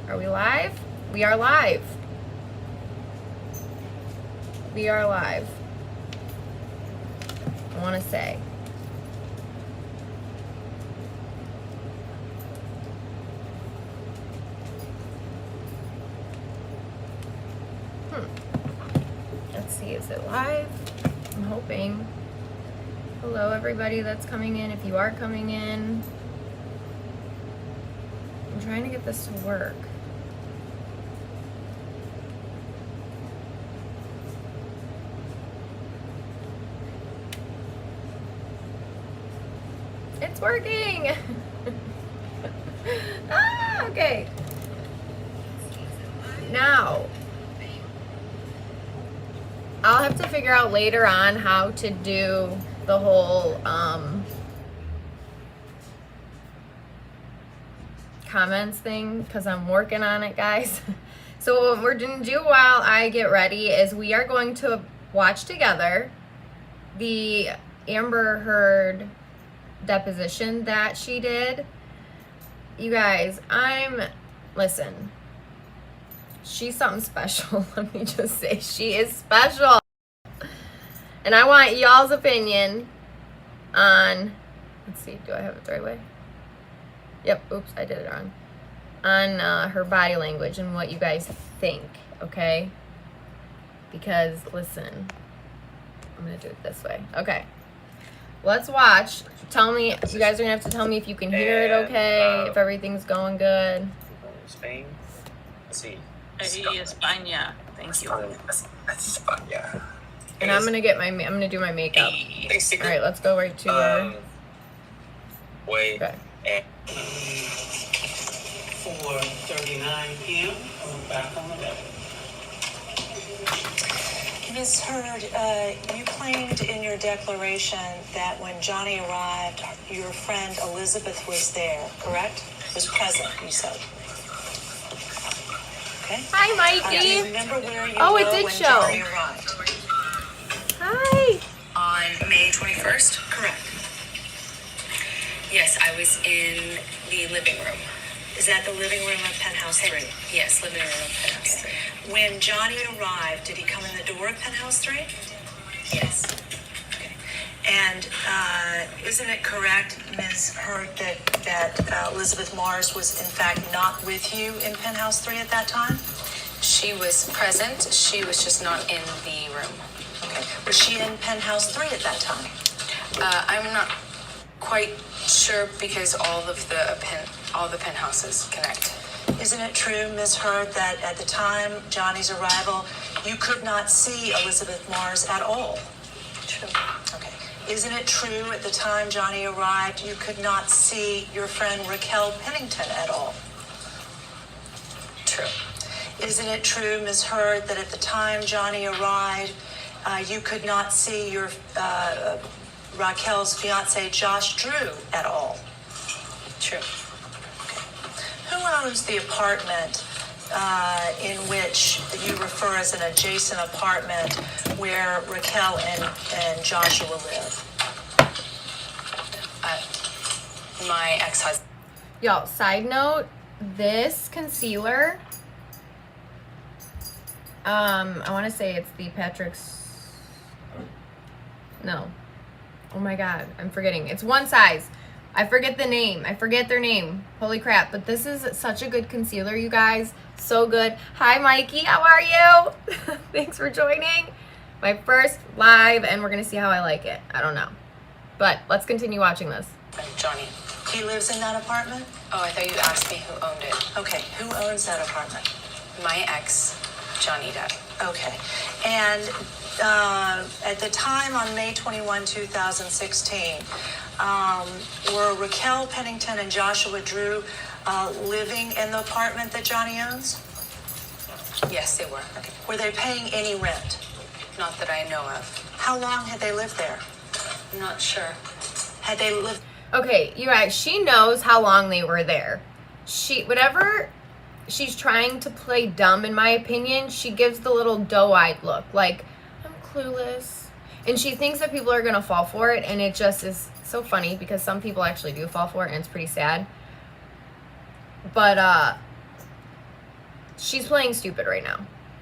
Are we live? We are live. We are live. I want to say. Let's see, is it live? I'm hoping. Hello, everybody that's coming in. If you are coming in, I'm trying to get this to work. It's working. Okay. Now, I'll have to figure out later on how to do the whole comments thing, because I'm working on it, guys. So what we're gonna do while I get ready is we are going to watch together the Amber Heard deposition that she did. You guys, listen, she's something special. Let me just say, she is special. And I want y'all's opinion on, let's see, do I have it the right way? Yep, oops, I did it wrong. On her body language and what you guys think, okay? Because, listen, I'm gonna do it this way. Okay, let's watch. Tell me, you guys are gonna have to tell me if you can hear it okay, if everything's going good. Spain. Let's see. España. Thank you. España. And I'm gonna do my makeup. All right, let's go right to. Wait. Okay. 4:39 p.m. I'm back on the bed. Ms. Heard, you claimed in your declaration that when Johnny arrived, your friend Elizabeth was there, correct? Was present, you said. Okay. Hi, Do you Mikey. remember where you Oh, were it did when show. Johnny arrived? Hi. On May 21st? Correct. Yes, I was in the living room. Is that the living room of Penthouse 3? Yes, living room of Penthouse 3. When Johnny arrived, did he come in the door of Penthouse 3? Yes. Okay. And isn't it correct, Ms. Heard, that Elizabeth Mars was in fact not with you in Penthouse 3 at that time? She was present. She was just not in the room. Okay. Was she in Penthouse 3 at that time? I'm not quite sure because all the penthouses connect. Isn't it true, Ms. Heard, that at the time Johnny's arrival, you could not see Elizabeth Mars at all? True. Okay. Isn't it true at the time Johnny arrived, you could not see your friend Raquel Pennington at all? True. Isn't it true, Ms. Heard, that at the time Johnny arrived, you could not see your Raquel's fiance Josh Drew at all? True. Who owns the apartment in which you refer as an adjacent apartment where Raquel and Joshua live? My ex-husband. Y'all, side note, this concealer, I want to say it's the Patrick's, no. Oh my God, I'm forgetting. It's one size. I forget the name. I forget their name. Holy crap. But this is such a good concealer, you guys. So good. Hi, Mikey. How are you? Thanks for joining. My first live, and we're going to see how I like it. I don't know. But let's continue watching this. Johnny. He lives in that apartment? Oh, I thought you asked me who owned it. Okay, who owns that apartment? My ex, Johnny Depp. Okay. And at the time on May 21, 2016, were Raquel Pennington and Joshua Drew living in the apartment that Johnny owns? Yes, they were. Okay. Were they paying any rent? Not that I know of. How long had they lived there? I'm not sure. Had they lived? Okay, you guys, she knows how long they were there. Whatever she's trying to play dumb, in my opinion, she gives the little doe-eyed look, like, I'm clueless. And she thinks that people are gonna fall for it, and it just is so funny because some people actually do fall for it, and it's pretty sad. But She's playing stupid right now.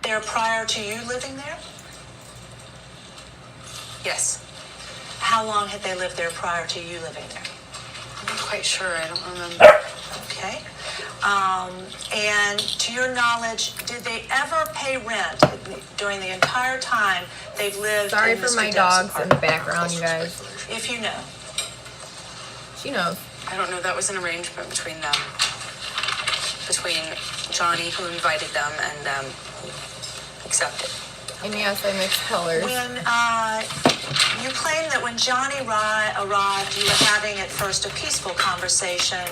there prior to you living there? Yes. How long had they lived there prior to you living there? I'm not quite sure. I don't remember. Okay. And to your knowledge, did they ever pay rent during the entire time they've lived Sorry in for Mr. my Depp's dogs in the apartment? background, you guys. If you know. She knows. I don't know. That was an arrangement between them. Between Johnny, who invited them, and them who accepted. And yes, I mixed colors. When you claim that when Johnny arrived, you were having at first a peaceful conversation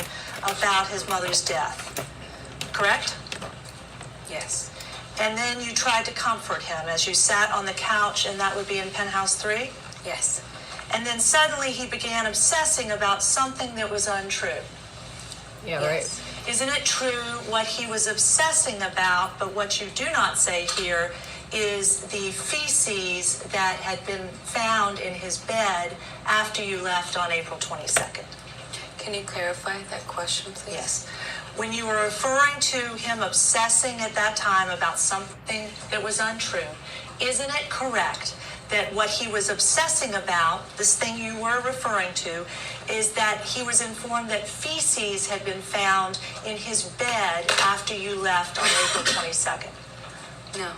about his mother's death, correct? Yes. And then you tried to comfort him as you sat on the couch, and that would be in Penthouse 3? Yes. And then suddenly he began obsessing about something that was untrue. Yeah, Yes. Isn't it true what he was obsessing about, but what you do not say here is the feces that had been found in his bed after you left on April 22nd? Can you clarify that question, please? Yes. When you were referring to him obsessing at that time about something that was untrue, isn't it correct that what he was obsessing about, this thing you were referring to, is that he was informed that feces had been found in his bed after you left on April 22nd? No.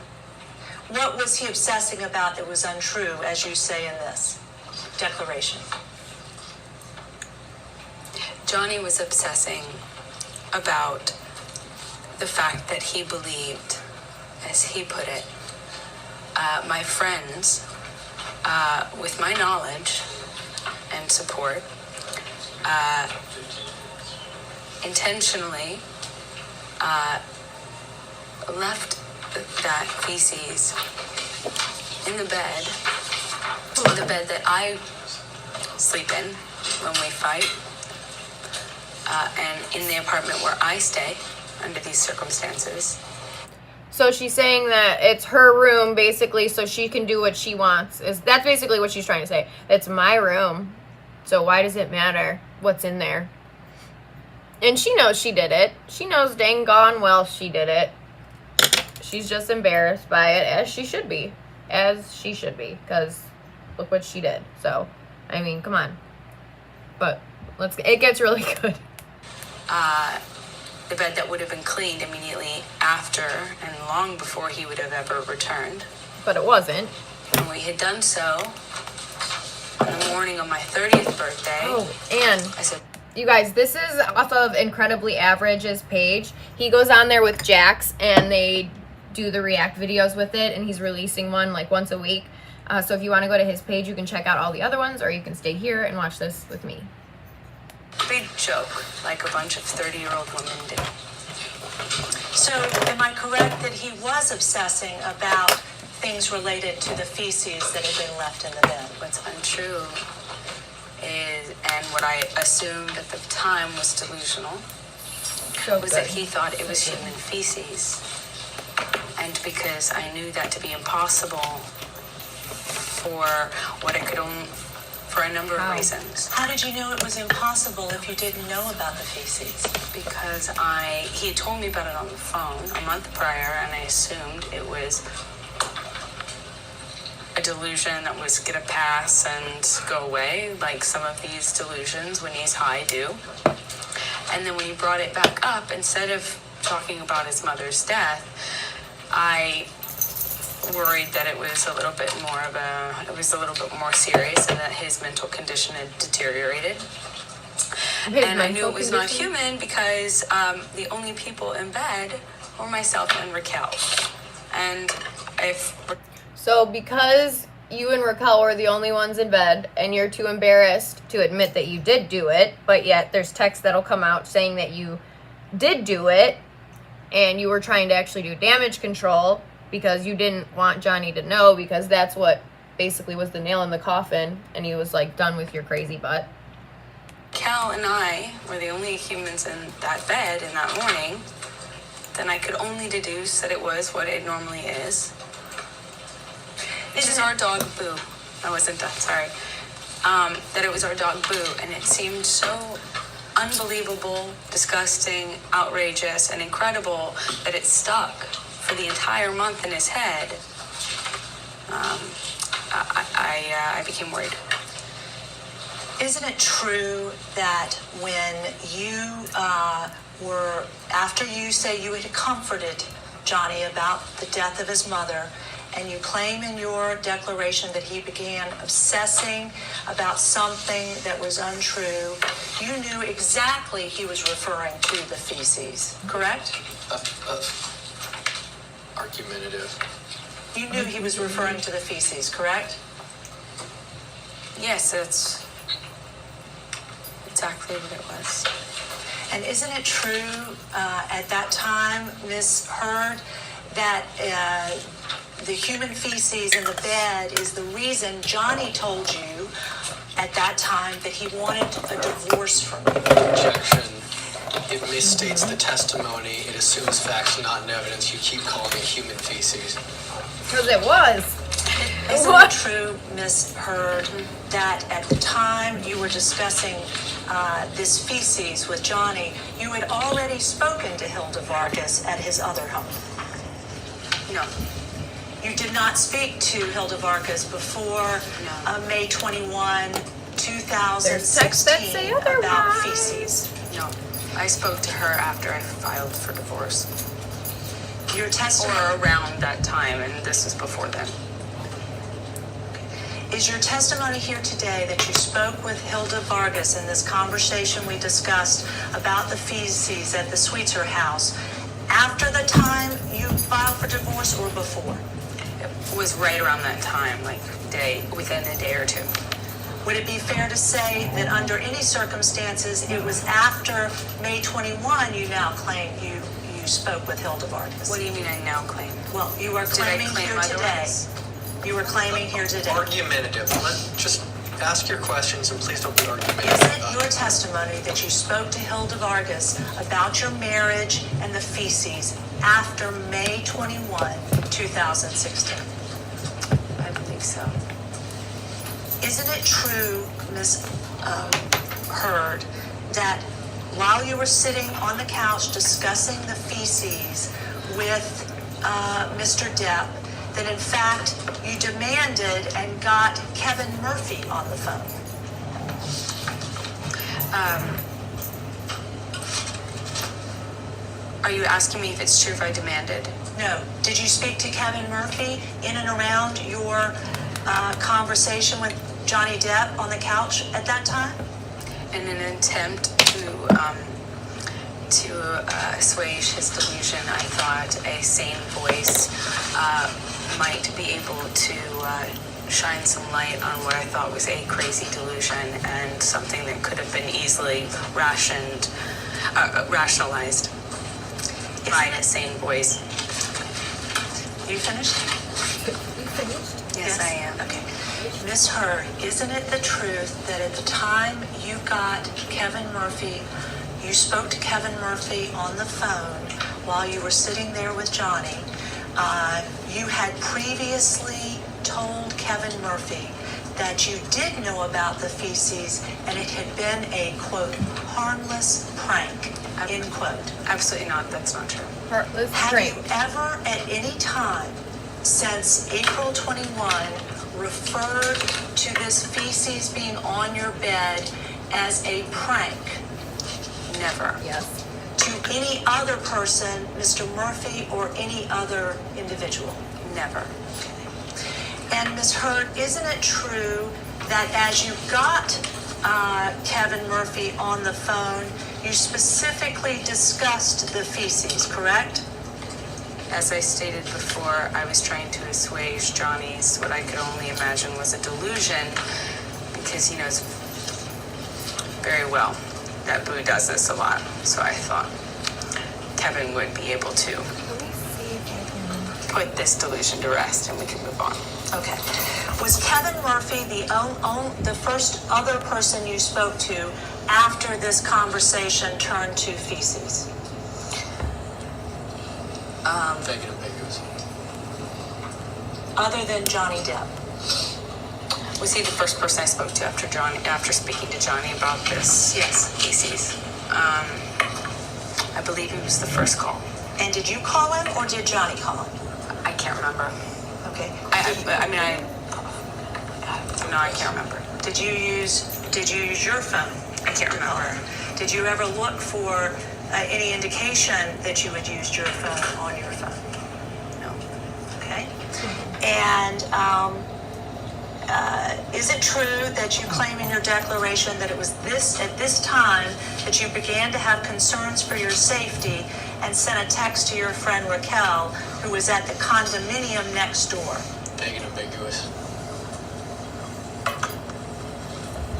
What was he obsessing about that was untrue, as you say in this declaration? Johnny was obsessing about the fact that he believed, as he put it, my friends, with my knowledge and support, intentionally left that feces in the bed that I sleep in when we fight, and in the apartment where I stay under these circumstances. So she's saying that it's her room, basically, so she can do what she wants. That's basically what she's trying to say. It's my room, so why does it matter what's in there? And she knows she did it. She knows dang gone well she did it. She's just embarrassed by it, as she should be. As she should be, because look what she did. So, I mean, come on. But it gets really good. The bed that would have been cleaned immediately after and long before he would have ever returned. But it wasn't. And we had done so on the morning of my 30th birthday. Oh, and I said, you guys, this is off of Incredibly Average's page. He goes on there with Jax, and they do the react videos with it, and he's releasing one like once a week. So if you want to go to his page, you can check out all the other ones, or you can stay here and watch this with me. big joke, like a bunch of 30-year-old women do. So am I correct that he was obsessing about things related to the feces that had been left in the bed? What's untrue is, and what I assumed at the time was delusional, So was good. that he thought it was human feces. And because I knew that to be impossible for what it could only, for a number How? of reasons. How did you know it was impossible if you didn't know about the feces? Because he had told me about it on the phone a month prior, and I assumed it was a delusion that was gonna pass and go away, like some of these delusions when he's high do. And then when he brought it back up, instead of talking about his mother's death, I worried that it was a little bit more serious, and that his mental condition had deteriorated. His And I knew mental it was not condition? human because the only people in bed were myself and Raquel. And if So because you and Raquel were the only ones in bed, and you're too embarrassed to admit that you did do it, but yet there's text that'll come out saying that you did do it, and you were trying to actually do damage control because you didn't want Johnny to know, because that's what basically was the nail in the coffin, and he was like done with your crazy butt. Cal and I were the only humans in that bed in that morning, then I could only deduce that it was what it normally is. This is our dog Boo. I wasn't done, sorry. That it was our dog Boo, and it seemed so unbelievable, disgusting, outrageous, and incredible that it stuck for the entire month in his head, I became worried. Isn't it true that when you after you say you had comforted Johnny about the death of his mother, and you claim in your declaration that he began obsessing about something that was untrue, you knew exactly he was referring to the feces, correct? Argumentative. You knew he was referring to the feces, correct? Yes, that's exactly what it was. And isn't it true at that time, Ms. Heard, that the human feces in the bed is the reason Johnny told you at that time that he wanted a divorce from you? Objection. It misstates the testimony. It assumes facts, not evidence. You keep calling it human feces. Because it was. Isn't What? it true, Ms. Heard, that at the time you were discussing this feces with Johnny, you had already spoken to Hilda Vargas at his other home? No. You did not speak to Hilda Vargas before May 21, 2016 There's texts that say about otherwise. feces. No. I spoke to her after I filed for divorce. Your testimony Or around that time, and this was before then. is your testimony here today that you spoke with Hilda Vargas in this conversation we discussed about the feces at the Sweetser house after the time you filed for divorce or before? It was right around that time, like within a day or two. Would it be fair to say that under any circumstances, it was after May 21 you now claim you spoke with Hilda Vargas? What do you mean I now claim? Well, you are Did I claiming claim here today. otherwise? You are claiming here today. Argumentative. Just ask your questions and please don't be argumentative. Is it your testimony that you spoke to Hilda Vargas about your marriage and the feces after May 21, 2016? I believe so. Isn't it true, Ms. Heard, that while you were sitting on the couch discussing the feces with Mr. Depp, that in fact you demanded and got Kevin Murphy on the phone? Are you asking me if it's true if I demanded? No. Did you speak to Kevin Murphy in and around your conversation with Johnny Depp on the couch at that time? In an attempt to assuage his delusion, I thought a sane voice might be able to shine some light on what I thought was a crazy delusion and something that could have been easily rationalized by a sane voice. You finished? Yes, I am. Okay. Ms. Heard, isn't it the truth that at the time you got Kevin Murphy, you spoke to Kevin Murphy on the phone while you were sitting there with Johnny, you had previously told Kevin Murphy that you did know about the feces and it had been a, quote, harmless prank, end quote? Absolutely not. That's not true. Heartless Have drink. you ever at any time since April 21 referred to this feces being on your bed as a prank Never. Yes. to any other person, Mr. Murphy or any other individual? Never. And Ms. Heard, isn't it true that as you got Kevin Murphy on the phone, you specifically discussed the feces, correct? As I stated before, I was trying to assuage Johnny's, what I could only imagine was a delusion, because he knows very well that Boo does this a lot. So I thought Kevin would be able to Let me see if I put this delusion to rest and we can move on. Okay. Was Kevin Murphy the first other person you spoke to after this conversation turned to feces? Vague and ambiguous. Other than Johnny Depp? Was he the first person I spoke to after speaking to Johnny about this? Yes. Feces. I believe it was the first call. And did you call him or did Johnny call him? I can't remember. Okay. No, I can't remember. Did you use your phone? I can't remember. Did you ever look for any indication that you had used your phone on your phone? No. Okay. And is it true that you claim in your declaration that it was at this time that you began to have concerns for your safety and sent a text to your friend Raquel, who was at the condominium next door? Vague and ambiguous.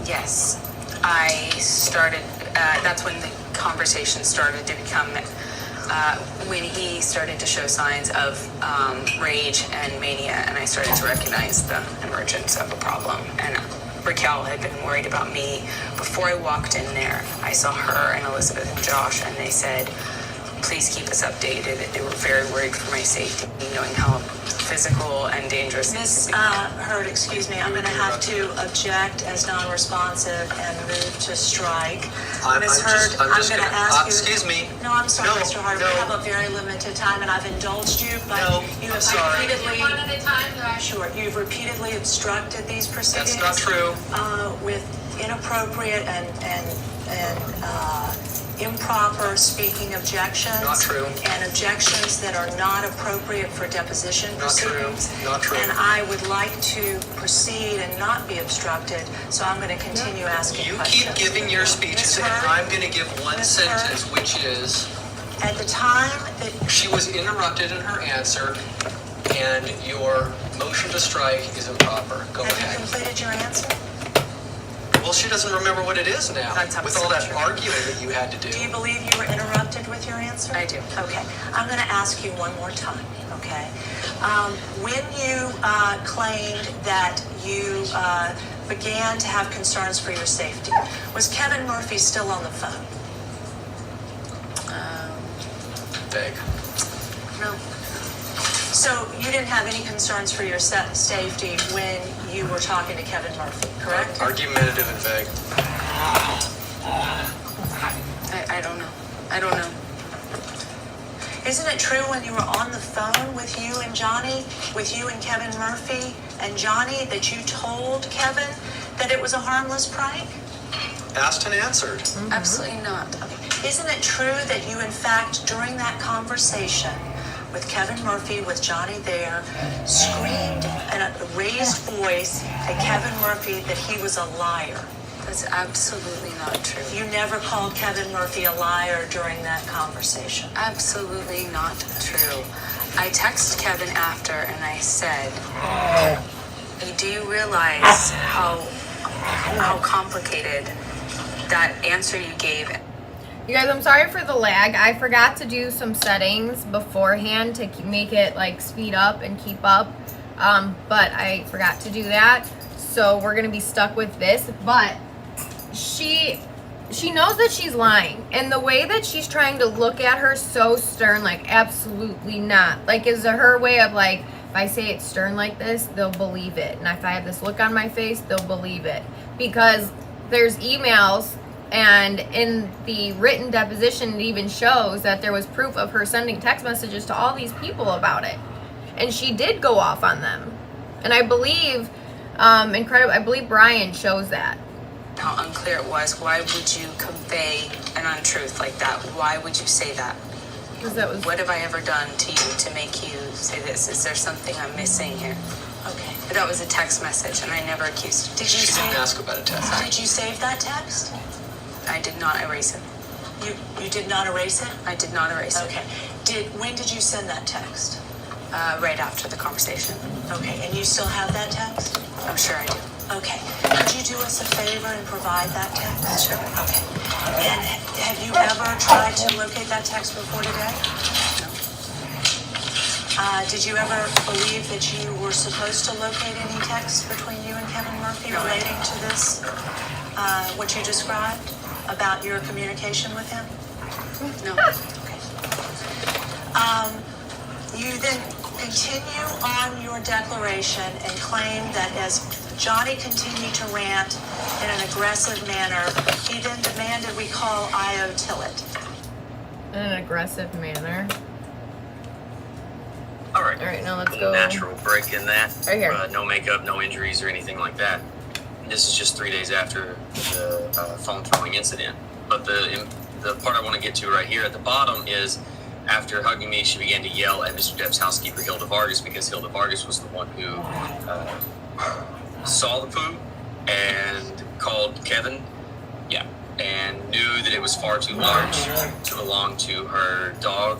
Yes. I started, that's when the conversation started to become, when he started to show signs of rage and mania, and I started to recognize the emergence of a problem. And Raquel had been worried about me. Before I walked in there, I saw her and Elizabeth and Josh, and they said, please keep us updated. They were very worried for my safety, knowing how physical and dangerous it Miss could be. Hurd, excuse me, I'm going to have to object as non-responsive and move to strike. Miss Hurd, I'm going to ask you. Excuse me. No, I'm sorry, No, Mr. Hurd. no. We have a very limited time, and I've indulged you, but No, you I'm have sorry. repeatedly. One at a time, though. Sure, you've repeatedly obstructed these proceedings. That's not true. With inappropriate and improper speaking objections. Not true. And objections that are not appropriate for deposition Not true. proceedings. Not true. And I would like to proceed and not be obstructed, so I'm going to continue asking You questions. keep giving your speeches, Ms. and Hurd? I'm going to give one Ms. Hurd? sentence, which is, At the time that she was interrupted in her answer, and your motion to strike is improper. Go have you ahead. completed your answer? Well, she doesn't remember what it is now, That's with all that absolutely true. arguing that you had to do. Do you believe you were interrupted with your answer? I do. Okay, I'm going to ask you one more time, okay? When you claimed that you began to have concerns for your safety, was Kevin Murphy still on the phone? Vague. No. So you didn't have any concerns for your safety when you were talking to Kevin Murphy, correct? Argumentative and vague. I don't know. I don't know. Isn't it true when you were on the phone with you and Johnny, with you and Kevin Murphy and Johnny, that you told Kevin that it was a harmless prank? Asked and answered. Absolutely not. Isn't it true that you, in fact, during that conversation with Kevin Murphy, with Johnny there, screamed in a raised voice at Kevin Murphy that he was a liar? That's absolutely not true. You never called Kevin Murphy a liar during that conversation. Absolutely not true. I texted Kevin after and I said, do you realize how complicated that answer you gave? You guys, I'm sorry for the lag. I forgot to do some settings beforehand to make it like speed up and keep up. But I forgot to do that. So we're gonna be stuck with this. But she knows that she's lying. And the way that she's trying to look at her so stern, like absolutely not. Like is her way of like, if I say it stern like this, they'll believe it. And if I have this look on my face, they'll believe it. Because there's emails, and in the written deposition, it even shows that there was proof of her sending text messages to all these people about it. And she did go off on them. And I believe, I believe Brian shows that. How unclear it was. Why would you convey an untruth like that? Why would you say that? Because that was, What have I ever done to you to make you say this? Is there something I'm missing here? Okay. But that was a text message, and I never accused Did you She didn't save? ask about a test. Did you save that text? I did not erase it. You did not erase it? I did not erase it. Okay. When did you send that text? Right after the conversation. Okay, and you still have that text? I'm sure I do. Okay. Could you do us a favor and provide that text? Sure. Okay. And have you ever tried to locate that text before today? Did you ever believe that you were supposed to locate any text between you and Kevin Murphy No, I relating to this, what you described about your communication with him? No. Okay. You then continue on your declaration and claim that as Johnny continued to rant in an aggressive manner. He then demanded we call Io Tillett. In an aggressive manner. All right. All right, now let's go. Natural break in that. Right here. No makeup, no injuries or anything like that. This is just 3 days after the phone throwing incident. But the part I want to get to right here at the bottom is after hugging me, she began to yell at Mr. Depp's housekeeper, Hilda Vargas, because Hilda Vargas was the one who saw the poo and called Kevin. Yeah. And knew that it was far too large to belong to her dog,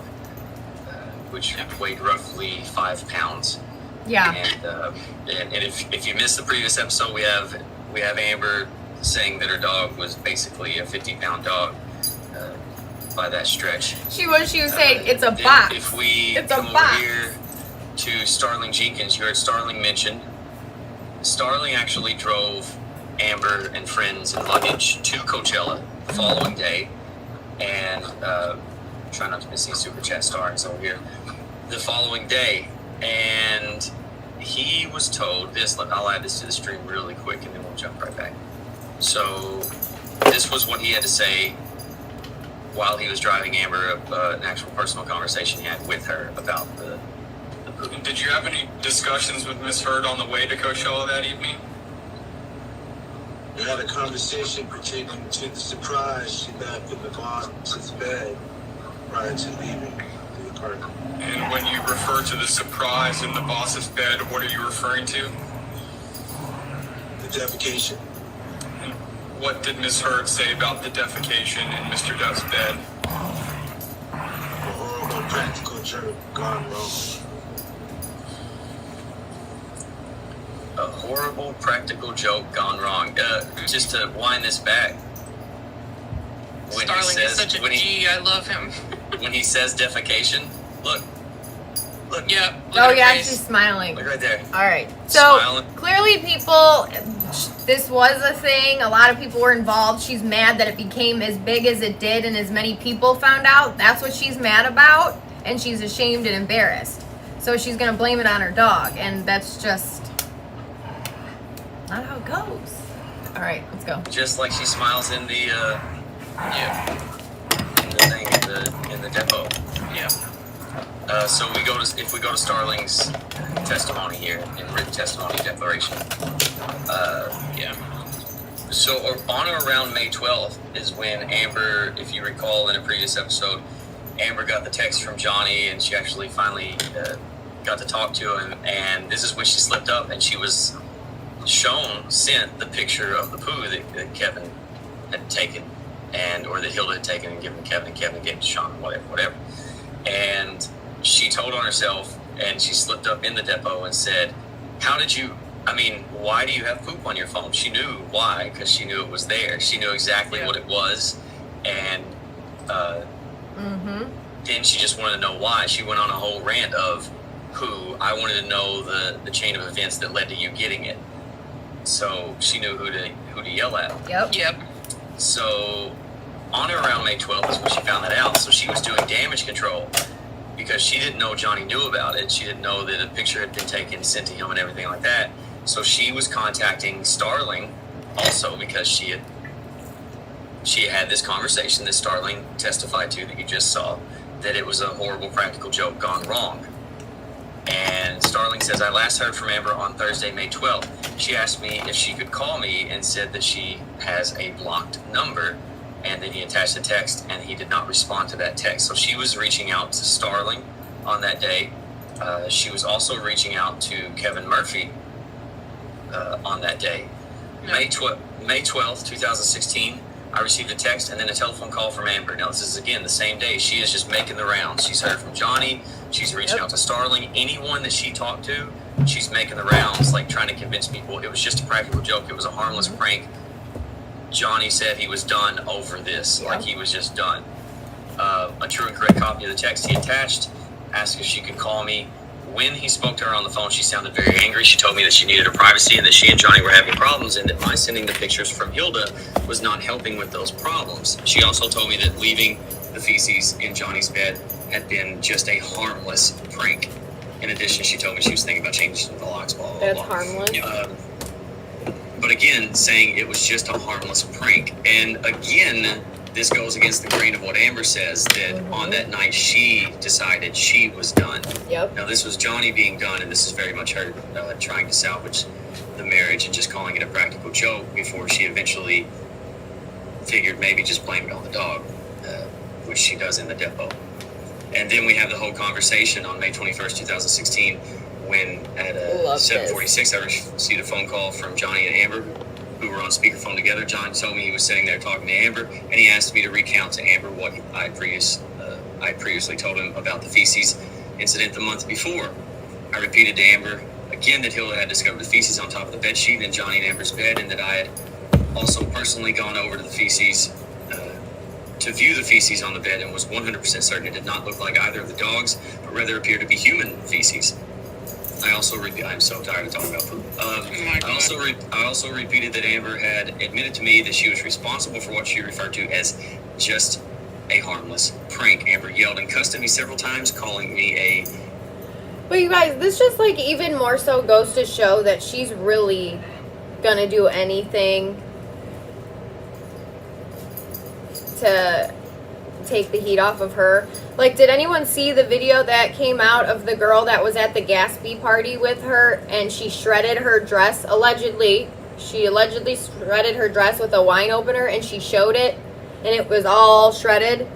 which weighed roughly 5 pounds. Yeah. And if you missed the previous episode, we have Amber saying that her dog was basically a 50-pound dog by that stretch. She was saying it's a Then box. If we It's a come box. over here to Starling Jenkins, you heard Starling mentioned. Starling actually drove Amber and friends and luggage to Coachella the following day, and try not to miss these super chat stars over here. The following day, and he was told this. Look, I'll add this to the stream really quick, and then we'll jump right back. So, this was what he had to say while he was driving Amber, an actual personal conversation he had with her about the poop. Did you have any discussions with Miss Heard on the way to Coachella that evening? We had a conversation pertaining to the surprise she left in the boss's bed prior to leaving the apartment. And when you refer to the surprise in the boss's bed, what are you referring to? The defecation. And what did Miss Heard say about the defecation in Mr. Depp's bed? A horrible practical joke gone wrong. A horrible practical joke gone wrong. Just to wind this back. When Starling is such a when G. I love him. when he says defecation, look, Yeah. Look Oh at her yeah, face. she's smiling. look right there. All right. So Smiling. clearly, people, this was a thing. A lot of people were involved. She's mad that it became as big as it did, and as many people found out. That's what she's mad about, and she's ashamed and embarrassed. So she's gonna blame it on her dog, and that's just not how it goes. All right, let's go. Just like she smiles in the in the depot. Yeah. So if we go to Starling's testimony here, in written testimony declaration. So on or around May 12th is when Amber, if you recall in a previous episode, Amber got the text from Johnny, and she actually finally got to talk to him. And this is when she slipped up, and she was sent the picture of the poo that Kevin had taken, or that Hilda had taken and given Kevin, and Kevin gave to Sean, whatever. And she told on herself, and she slipped up in the depot and said, why do you have poop on your phone? She knew why, because she knew it was there. She knew exactly what it was, and then she just wanted to know why. She went on a whole rant of I wanted to know the chain of events that led to you getting it. So she knew who to yell at. Yep. So on or around May 12th is when she found that out. So she was doing damage control because she didn't know Johnny knew about it. She didn't know that a picture had been taken, sent to him, and everything like that. So she was contacting Starling also because she had this conversation that Starling testified to that you just saw, that it was a horrible practical joke gone wrong. And Starling says, I last heard from Amber on Thursday, May 12th. She asked me if she could call me and said that she has a blocked number, and then he attached a text, and he did not respond to that text. So she was reaching out to Starling on that day. She was also reaching out to Kevin Murphy on that day. May 12th, 2016, I received a text and then a telephone call from Amber. Now, this is, again, the same day. She is just making the rounds. She's heard from Johnny. She's reaching out to Starling. Anyone that she talked to, she's making the rounds, like trying to convince people it was just a practical joke. It was a harmless prank. Johnny said he was done over this. Like, he was just done. A true and correct copy of the text he attached, asked if she could call me. When he spoke to her on the phone, she sounded very angry. She told me that she needed her privacy and that she and Johnny were having problems, and that my sending the pictures from Hilda was not helping with those problems. She also told me that leaving the feces in Johnny's bed had been just a harmless prank. In addition, she told me she was thinking about changing the locks, blah, blah, blah. That's harmless. but again, saying it was just a harmless prank. And again, this goes against the grain of what Amber says, that on that night she decided she was done. Yep. Now, this was Johnny being done, and this is very much her trying to salvage the marriage and just calling it a practical joke before she eventually figured maybe just blame it on the dog, which she does in the depot. And then we have the whole conversation on May 21st, 2016, when at 7:46 I received a phone call from Johnny and Amber, who were on speakerphone together. John told me he was sitting there talking to Amber, and he asked me to recount to Amber what I previously told him about the feces incident the month before. I repeated to Amber again that Hilda had discovered the feces on top of the bed sheet in Johnny and Amber's bed, and that I had also personally gone over to the feces to view the feces on the bed, and was 100% certain it did not look like either of the dogs, but rather appeared to be human feces. I also I'm so tired of talking about poop. I also repeated that Amber had admitted to me that she was responsible for what she referred to as just a harmless prank. Amber yelled and cussed at me several times, calling me a... But you guys, this just like even more so goes to show that she's really gonna do anything to take the heat off of her. Like, did anyone see the video that came out of the girl that was at the Gatsby party with her, and she shredded her dress, allegedly? She allegedly shredded her dress with a wine opener, and she showed it, and it was all shredded.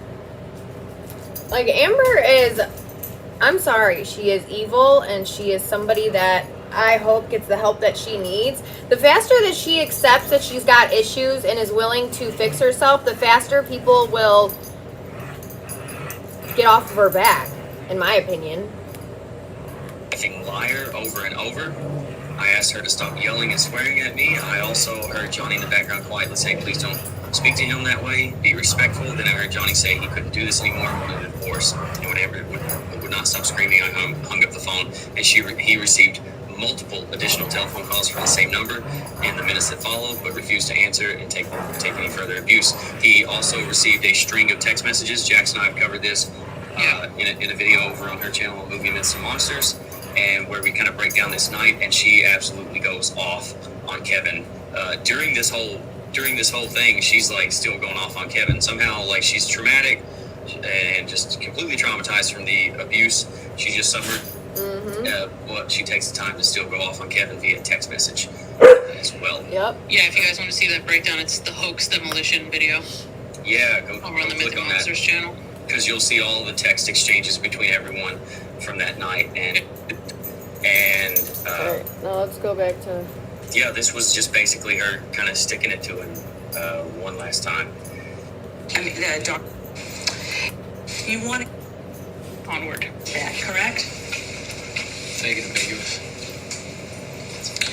Like, Amber is, I'm sorry, she is evil, and she is somebody that I hope gets the help that she needs. The faster that she accepts that she's got issues and is willing to fix herself, the faster people will get off of her back, in my opinion. Liar over and over. I asked her to stop yelling and swearing at me. I also heard Johnny in the background quietly saying, please don't speak to him that way, be respectful. Then I heard Johnny say he couldn't do this anymore and wanted a divorce. And whenever it would not stop screaming, I hung up the phone, and he received multiple additional telephone calls from the same number in the minutes that followed, but refused to answer and take any further abuse. He also received a string of text messages. Jackson and I have covered this in a video over on her channel, Movie Myths and Monsters, and where we kind of break down this night, and she absolutely goes off on Kevin. During this whole thing, she's like still going off on Kevin. Somehow, like, she's traumatic and just completely traumatized from the abuse she just suffered. But she takes the time to still go off on Kevin via text message as well. Yep. Yeah, if you guys want to see that breakdown, it's the Hoax Demolition video. Yeah, go over on the Myth click and on that, Monsters channel. because you'll see all the text exchanges between everyone from that night. And Alright, now let's go back to... yeah, this was just basically her kind of sticking it to him one last time. I mean, the dog. You want Onward. that, correct? Vague and ambiguous.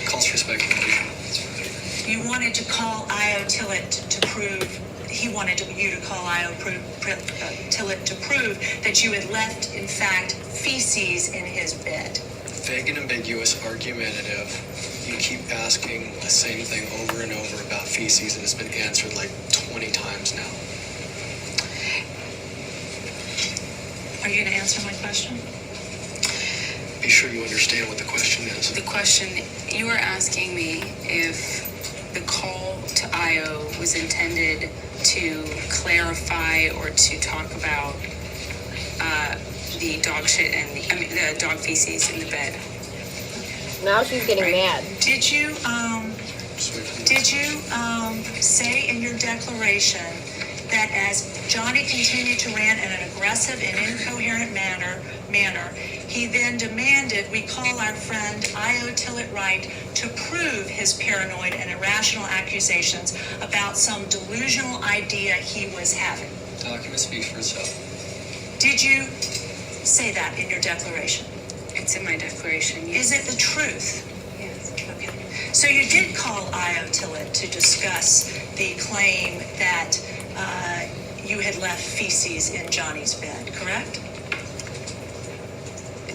Calls for speculation. You wanted to call Io Tillett to prove, he wanted you to call Io Tillett to prove that you had left, in fact, feces in his bed. Vague and ambiguous, argumentative. You keep asking the same thing over and over about feces, and it's been answered like 20 times now. Are you going to answer my question? Be sure you understand what the question is. The question, you were asking me if the call to Io was intended to clarify or to talk about the dog shit and the dog feces in the bed. Now she's getting Right. mad. Did you say in your declaration that as Johnny continued to rant in an aggressive and incoherent manner, he then demanded we call our friend Io Tillett Wright to prove his paranoid and irrational accusations about some delusional idea he was having? Document speaks for itself. Did you say that in your declaration? It's in my declaration, yes. Is it the truth? Yes. Okay. So you did call Io Tillett to discuss the claim that you had left feces in Johnny's bed, correct?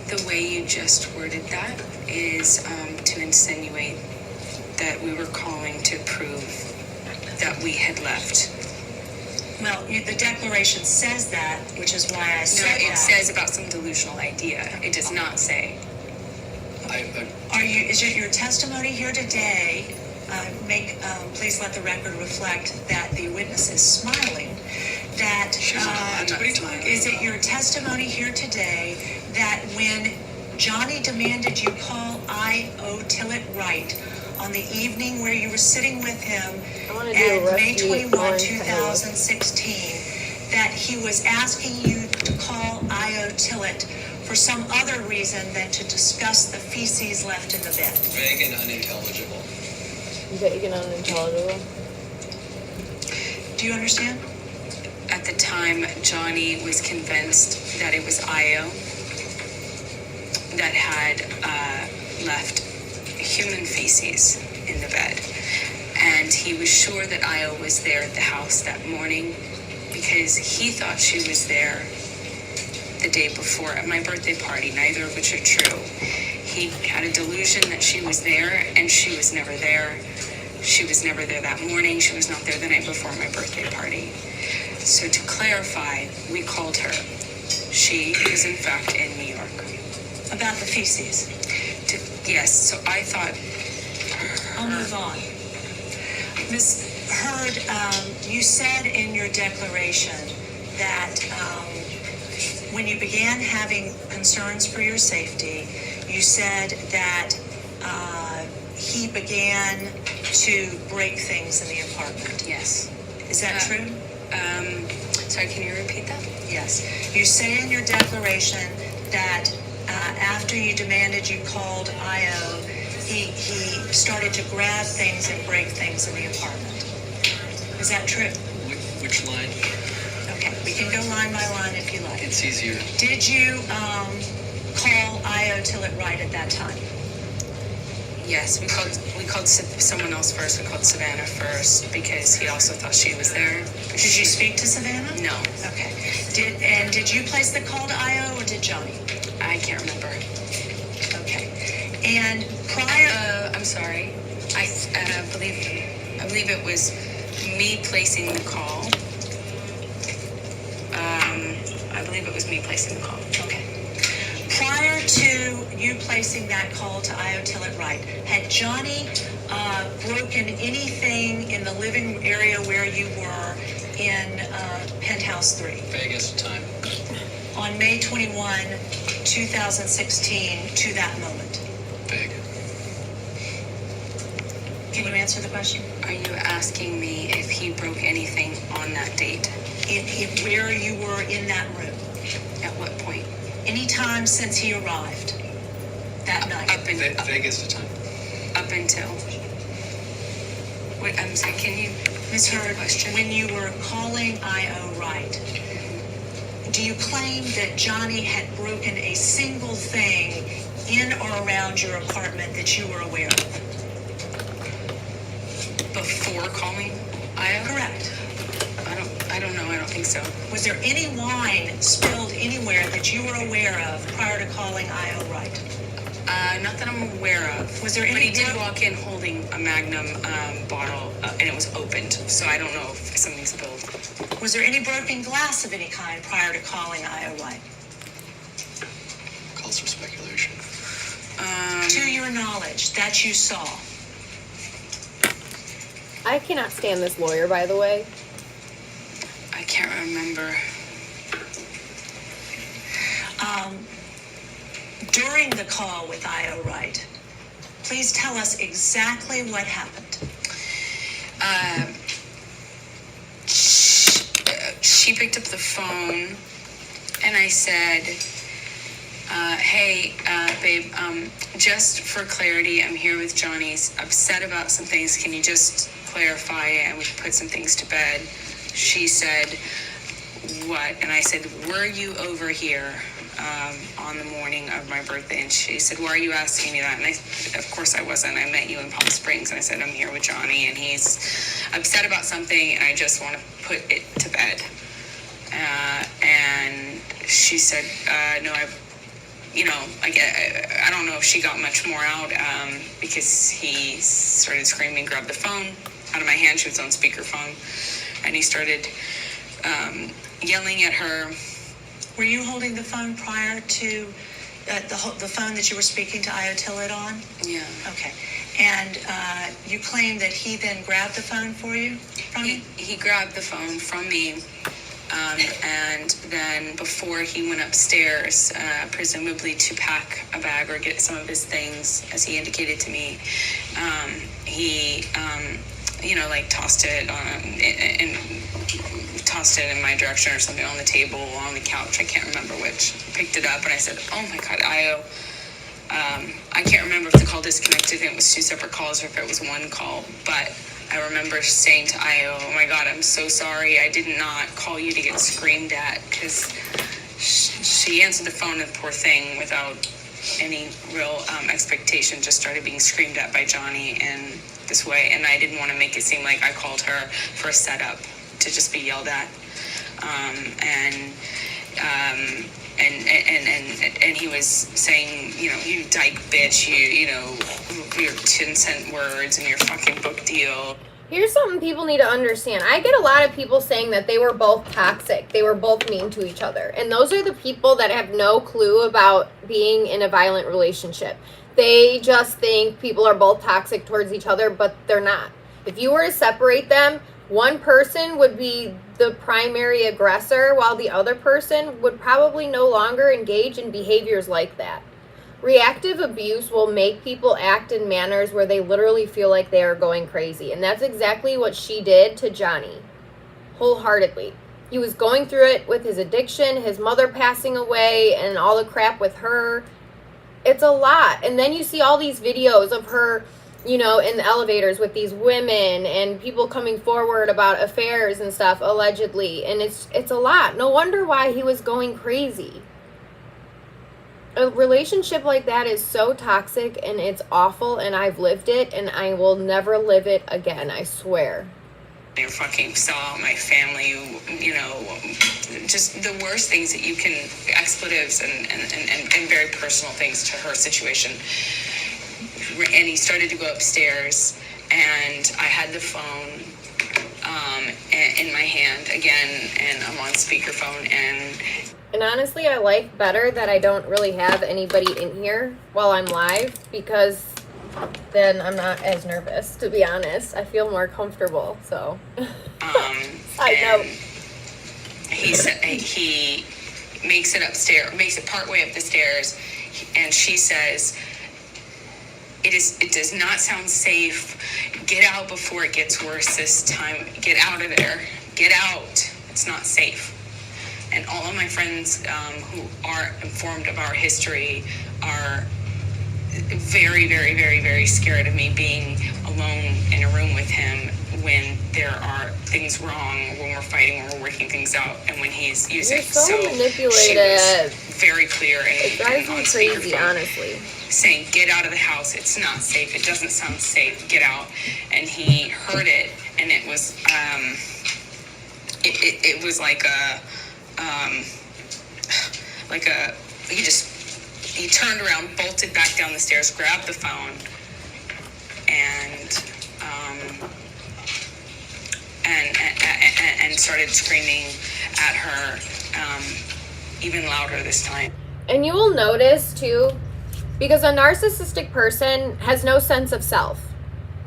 The way you just worded that is to insinuate that we were calling to prove that we had left. Well, the declaration says that, which is why I No, said it that. says about some delusional idea. It does not say. Is it your testimony here today please let the record reflect that the witness is smiling, that, What are you talking about? is it your testimony here today that when Johnny demanded you call I.O. Tillett Wright on the evening where you were sitting with him wanna do a at May Rusty 21, Orange 2016, that he was asking you to call I.O. Tillett for some other reason than to discuss the feces left in the bed? Vague and unintelligible. Vague and unintelligible. Do you understand? At the time, Johnny was convinced that it was Io that had left human feces in the bed. And he was sure that Io was there at the house that morning because he thought she was there the day before at my birthday party, neither of which are true. He had a delusion that she was there, and she was never there. She was never there that morning. She was not there the night before my birthday party. So to clarify, we called her. She was in fact in New York. About the feces? Yes, so I thought... I'll move on. Ms. Heard, you said in your declaration that when you began having concerns for your safety, you said that he began to break things in the apartment. Yes. Is that true? Sorry, can you repeat that? Yes. You say in your declaration that after you demanded you called I.O., he started to grab things and break things in the apartment. Is that true? Which line? Okay, we can go line by line if you like. It's easier. Did you call I.O. Tillett Wright at that time? Yes, we called someone else first. We called Savannah first because he also thought she was there. Did you speak to Savannah? No. Okay. Did you place the call to I.O. or did Johnny? I can't remember. Okay. And prior... I'm sorry. I believe it was me placing the call. I believe it was me placing the call. Okay. Prior to you placing that call to I.O. Tillett Wright, had Johnny broken anything in the living area where you were in Penthouse 3? Vague as to time. On May 21, 2016, to that moment? Vague. Can you answer the question? Are you asking me if he broke anything on that date? Where you were in that room? At what point? Any time since he arrived that night? Vague as to time. Up until... Wait, I'm sorry, can you... Ms. Heard, question? when you were calling I.O. Wright, do you claim that Johnny had broken a single thing in or around your apartment that you were aware of? Before calling Io? Correct. I don't know. I don't think so. Was there any wine spilled anywhere that you were aware of prior to calling I.O. Wright? Not that I'm aware of. Was there But any he did walk in holding a Magnum bottle, and it was opened. So I don't know if something spilled. Was there any broken glass of any kind prior to calling I.O. Wright? Calls for speculation. To your knowledge, that you saw? I cannot stand this lawyer, by the way. I can't remember. During the call with I.O. Wright, please tell us exactly what happened. She picked up the phone, and I said, hey, babe, just for clarity, I'm here with Johnny. He's upset about some things. Can you just clarify and we can put some things to bed? She said, what? And I said, were you over here on the morning of my birthday? And she said, why are you asking me that? And of course I wasn't. I met you in Palm Springs, and I said, I'm here with Johnny, and he's upset about something, and I just want to put it to bed. And she said, no, I don't know if she got much more out because he started screaming, grabbed the phone out of my hand. She was on speakerphone, and he started yelling at her. Were you holding the phone prior to the phone that you were speaking to Io Tillett on? Yeah. Okay. And you claim that he then grabbed the phone for you from you? He grabbed the phone from me, and then before he went upstairs, presumably to pack a bag or get some of his things, as he indicated to me, he, like tossed it in my direction or something on the table or on the couch. I can't remember which. Picked it up and I said, "Oh my God, Io." I can't remember if the call disconnected and it was 2 separate calls or if it was one call, but I remember saying to Io, "Oh my God, I'm so sorry. I did not call you to get screamed at," because she answered the phone, the poor thing, without any real expectation, just started being screamed at by Johnny in this way, and I didn't want to make it seem like I called her for a setup to just be yelled at, and he was saying, "You dyke bitch, your 10-cent words and your fucking book deal." Here's something people need to understand. I get a lot of people saying that they were both toxic. They were both mean to each other. And those are the people that have no clue about being in a violent relationship. They just think people are both toxic towards each other, but they're not. If you were to separate them, one person would be the primary aggressor, while the other person would probably no longer engage in behaviors like that. Reactive abuse will make people act in manners where they literally feel like they are going crazy. And that's exactly what she did to Johnny, wholeheartedly. He was going through it with his addiction, his mother passing away, and all the crap with her. It's a lot. And then you see all these videos of her, in the elevators with these women and people coming forward about affairs and stuff, allegedly. And it's a lot. No wonder why he was going crazy. A relationship like that is so toxic and it's awful, and I've lived it and I will never live it again, I swear. I fucking saw my family, just the worst things that you can, expletives and very personal things to her situation. And he started to go upstairs, and I had the phone in my hand again, and I'm on speakerphone, And honestly, I like better that I don't really have anybody in here while I'm live, because then I'm not as nervous, to be honest. I feel more comfortable, so. I know. He makes it partway up the stairs, and she says, it does not sound safe. Get out before it gets worse this time. Get out of there. Get out. It's not safe. And all of my friends who are informed of our history are very, very, very, very scared of me being alone in a room with him when there are things wrong, when we're fighting, when we're working things out, and when he's using. You're so manipulated. She was very clear it drives me crazy, honestly. Saying, "Get out of the house. It's not safe. It doesn't sound safe. Get out." And he heard it, and it was it was like he turned around, bolted back down the stairs, grabbed the phone, and started screaming at her, even louder this time. And you will notice too, because a narcissistic person has no sense of self.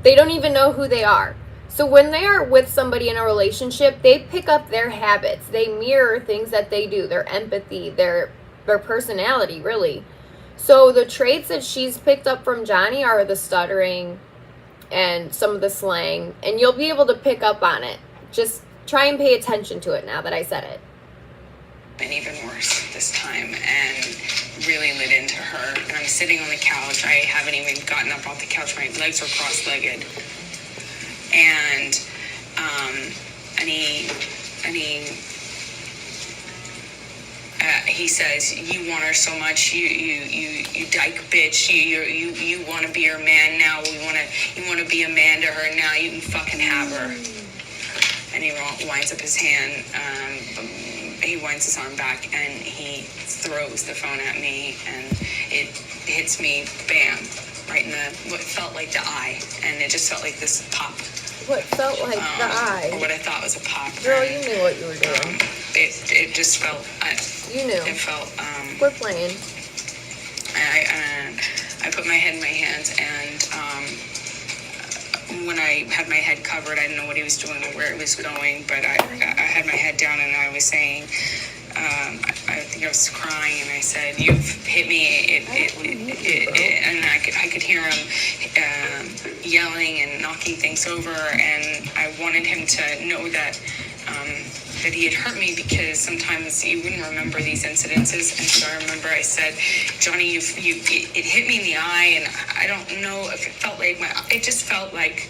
They don't even know who they are. So when they are with somebody in a relationship, they pick up their habits. They mirror things that they do, their empathy, their personality, really. So the traits that she's picked up from Johnny are the stuttering and some of the slang, and you'll be able to pick up on it. Just try and pay attention to it now that I said it. And even worse this time, and really lit into her. And I'm sitting on the couch. I haven't even gotten up off the couch. My legs are cross-legged. And he says, "You want her so much, you dyke bitch. You want to be her man now. You want to be a man to her now. You can fucking have her." And he winds up his hand. He winds his arm back, and he throws the phone at me, and it hits me, bam, right in what felt like the eye, and it just felt like this pop. What felt like the eye? Or what I thought was a pop. Girl, you knew what you were doing. It just felt. You knew. It felt. Quit playing. my head in my hands, and when I had my head covered, I didn't know what he was doing or where it was going, but I had my head down and I was saying, I think I was crying, and I said, "You've hit me," and I could hear him yelling and knocking things over, and I wanted him to know that that he had hurt me, because sometimes you wouldn't remember these incidences. And so I remember I said, "Johnny, it hit me in the eye," and I don't know if it felt like it just felt like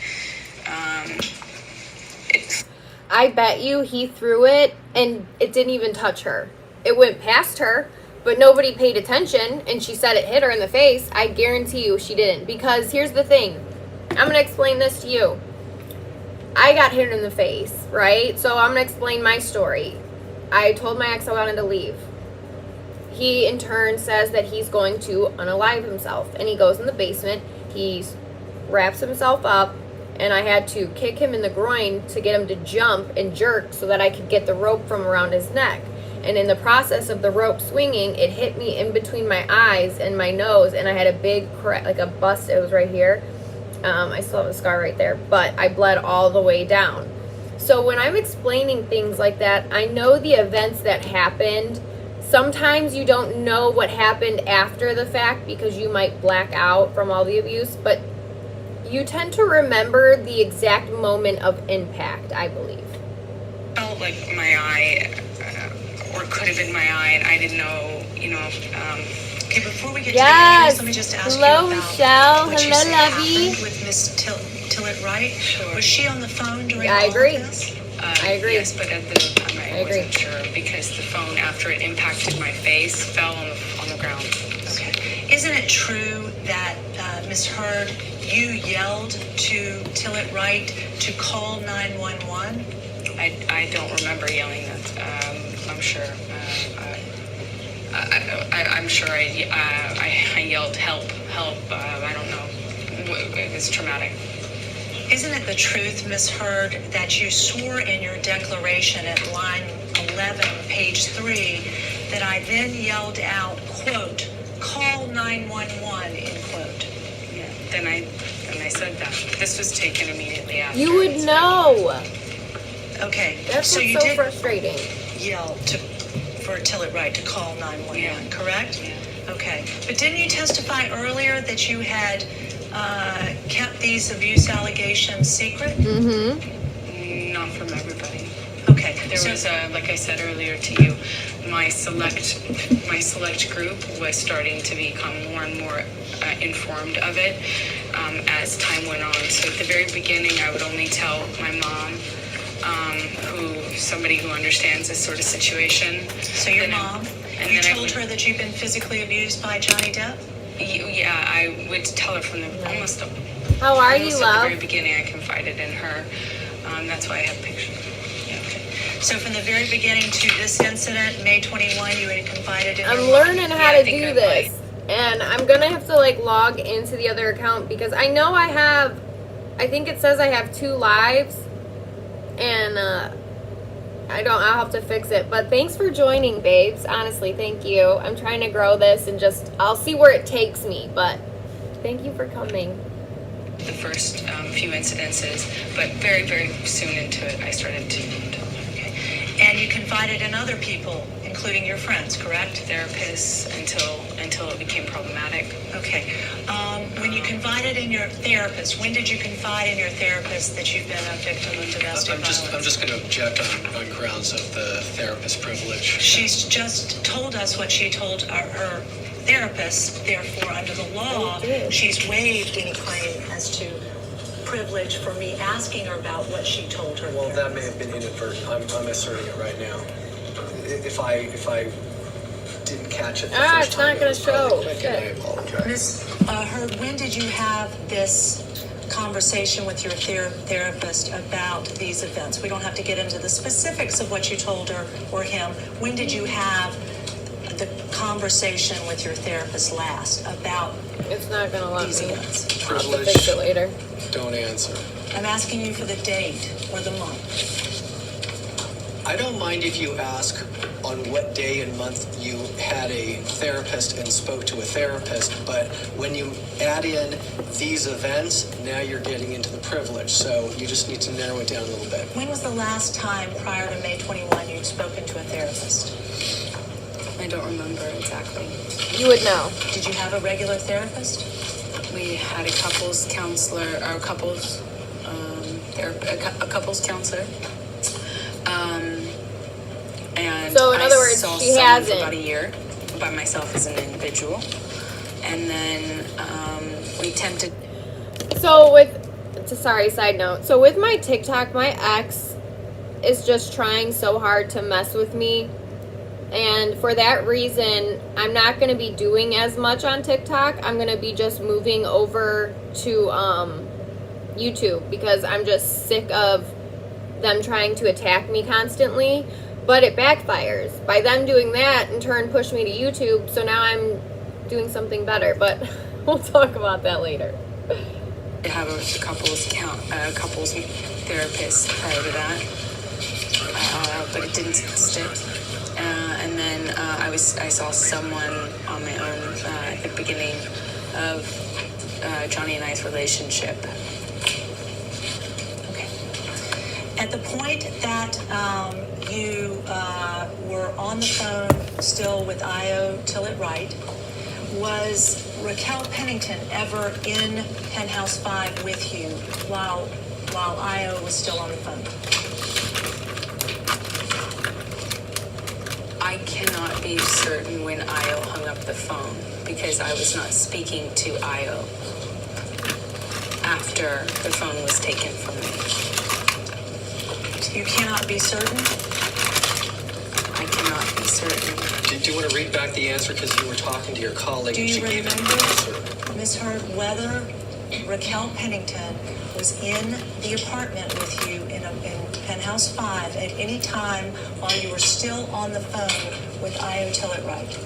I bet you he threw it and it didn't even touch her. It went past her, but nobody paid attention, and she said it hit her in the face. I guarantee you she didn't, because here's the thing. I'm going to explain this to you. I got hit in the face, right? So I'm going to explain my story. I told my ex I wanted to leave. He, in turn, says that he's going to unalive himself, and he goes in the basement. He wraps himself up, and I had to kick him in the groin to get him to jump and jerk so that I could get the rope from around his neck. And in the process of the rope swinging, it hit me in between my eyes and my nose, and I had a big crack, like a bust. It was right here. I still have a scar right there, but I bled all the way down. So when I'm explaining things like that, I know the events that happened. Sometimes you don't know what happened after the fact because you might black out from all the abuse, but you tend to remember the exact moment of impact, I believe. Felt like my eye, or could have been my eye, and I didn't know, Okay, before we get Yes. to the interviews, let me just ask Hello, you about Michelle. what you Hello, said lovey. happened with Miss Tillett Wright. Sure. Was she on the phone during Yeah, I all agree. of this? I agree. Yes, but at the time I agree. wasn't sure, because the phone, after it impacted my face, fell on the ground. Okay. Isn't it true that, Miss Heard, you yelled to Tillett Wright to call 911? I don't remember yelling that. I'm sure. I'm sure I yelled help. I don't know. It was traumatic. Isn't it the truth, Miss Heard, that you swore in your declaration at line 11, page 3, that I then yelled out, quote, call 911, end quote? Yeah. Then I said that. This was taken immediately after. You would know. Okay. That's so what's you so did frustrating. yell for Tillett Wright to call 911, Yeah. correct? Yeah. Okay. But didn't you testify earlier that you had kept these abuse allegations secret? Mm-hmm. Not from everybody. Okay. There so, was, like I said earlier to you, my select group was starting to become more and more informed of it as time went on. So at the very beginning, I would only tell my mom, somebody who understands this sort of situation. So your Then I- mom, and you then I told would- her that you've been physically abused by Johnny Depp? Yeah, I would tell her from the almost. How are you, almost At the love? very beginning, I confided in her. That's why I have pictures. Yeah. So from the very beginning to this incident, May 21, you had confided in I'm your mom? learning how Yeah, I to think do I this. And I'm going to have to log into the other account because I know I think it says I have 2 lives. And I'll have to fix it. But thanks for joining, babes. Honestly, thank you. I'm trying to grow this and I'll see where it takes me. But thank you for coming. The first few incidences, but very, very soon into it, I started to talk. Okay. And you confided in other people, including your friends, correct? Therapists until it became problematic. Okay. When you confided in your therapist, when did you confide in your therapist that you've been a victim of domestic I'm violence? just going to object on grounds of the therapist privilege. She's just told us what she told her therapist. Therefore, under the law, she's waived any claim as to privilege for me asking her about what she told her. Well, that may have been inadvertent. I'm asserting it right now. If I didn't catch it the first it's time, not it gonna was probably show. quick, and I apologize. Ms. Heard, when did you have this conversation with your therapist about these events? We don't have to get into the specifics of what you told her or him. When did you have the conversation with your therapist last about It's not going to let these me. events? I'll have to fix it later. Don't answer. I'm asking you for the date or the month. I don't mind if you ask on what day and month you had a therapist and spoke to a therapist, but when you add in these events, now you're getting into the privilege. So you just need to narrow it down a little bit. When was the last time prior to May 21 you'd spoken to a therapist? I don't remember exactly. You would know. Did you have a regular therapist? We had a couples counselor, or a couples a couples counselor. And So, in other words, saw she someone hasn't. for about a year by myself as an individual, and then we attempted. So sorry, side note. So with my TikTok, my ex is just trying so hard to mess with me. And for that reason, I'm not going to be doing as much on TikTok. I'm going to be just moving over to YouTube because I'm just sick of them trying to attack me constantly. But it backfires. By them doing that, in turn, push me to YouTube. So now I'm doing something better. But we'll talk about that later. To have a couples therapist prior to that, but it didn't stick. And then I saw someone on my own at the beginning of Johnny and I's relationship. Okay. At the point that you were on the phone still with Io Tillett Wright, was Raquel Pennington ever in Penthouse 5 with you while Io was still on the phone? I cannot be certain when Io hung up the phone because I was not speaking to Io after the phone was taken from me. You cannot be certain? I cannot be certain. Do you want to read back the answer because you were talking to your colleague Do and she you gave an remember, answer? Ms. Heard, whether Raquel Pennington was in the apartment with you in Penthouse 5 at any time while you were still on the phone with Io Tillett Wright?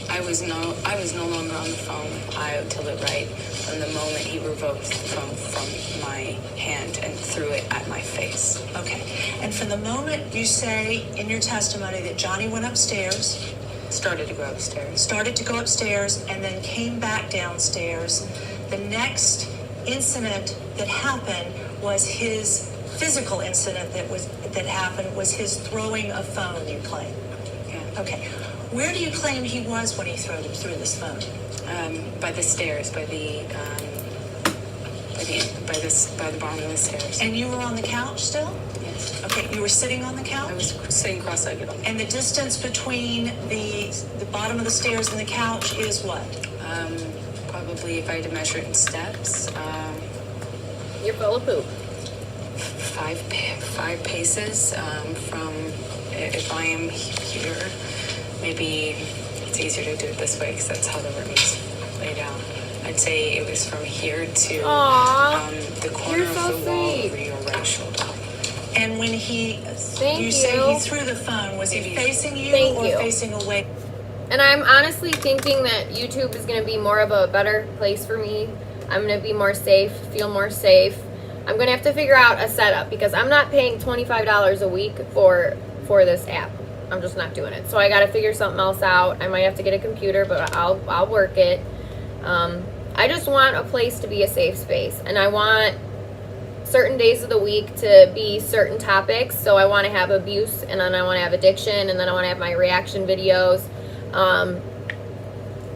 I was no longer on the phone with Io Tillett Wright from the moment he revoked the phone from my hand and threw it at my face. Okay. And from the moment you say in your testimony that Johnny went upstairs, Started to go upstairs, and then came back downstairs, the next incident that happened was his physical incident that happened was his throwing a phone, you claim. Yeah. Okay. Where do you claim he was when he threw this phone? By the stairs, by the bottom of the stairs. And you were on the couch still? Yes. Okay, you were sitting on the couch? I was sitting cross-legged on. And the distance between the bottom of the stairs and the couch is what? Probably if I had to measure it in steps, You're full of poop. 5 paces from if I am here. Maybe it's easier to do it this way because that's how the room is laid out. I'd say it was from here to the corner You're so of the wall sweet. over your right shoulder. And when Thank you say you. he threw the phone, was he facing you Thank or you. facing away? And I'm honestly thinking that YouTube is going to be more of a better place for me. I'm going to be more safe, feel more safe. I'm going to have to figure out a setup because I'm not paying $25 a week for this app. I'm just not doing it. So I got to figure something else out. I might have to get a computer, but I'll work it. I just want a place to be a safe space. And I want certain days of the week to be certain topics. So I want to have abuse, and then I want to have addiction, and then I want to have my reaction videos.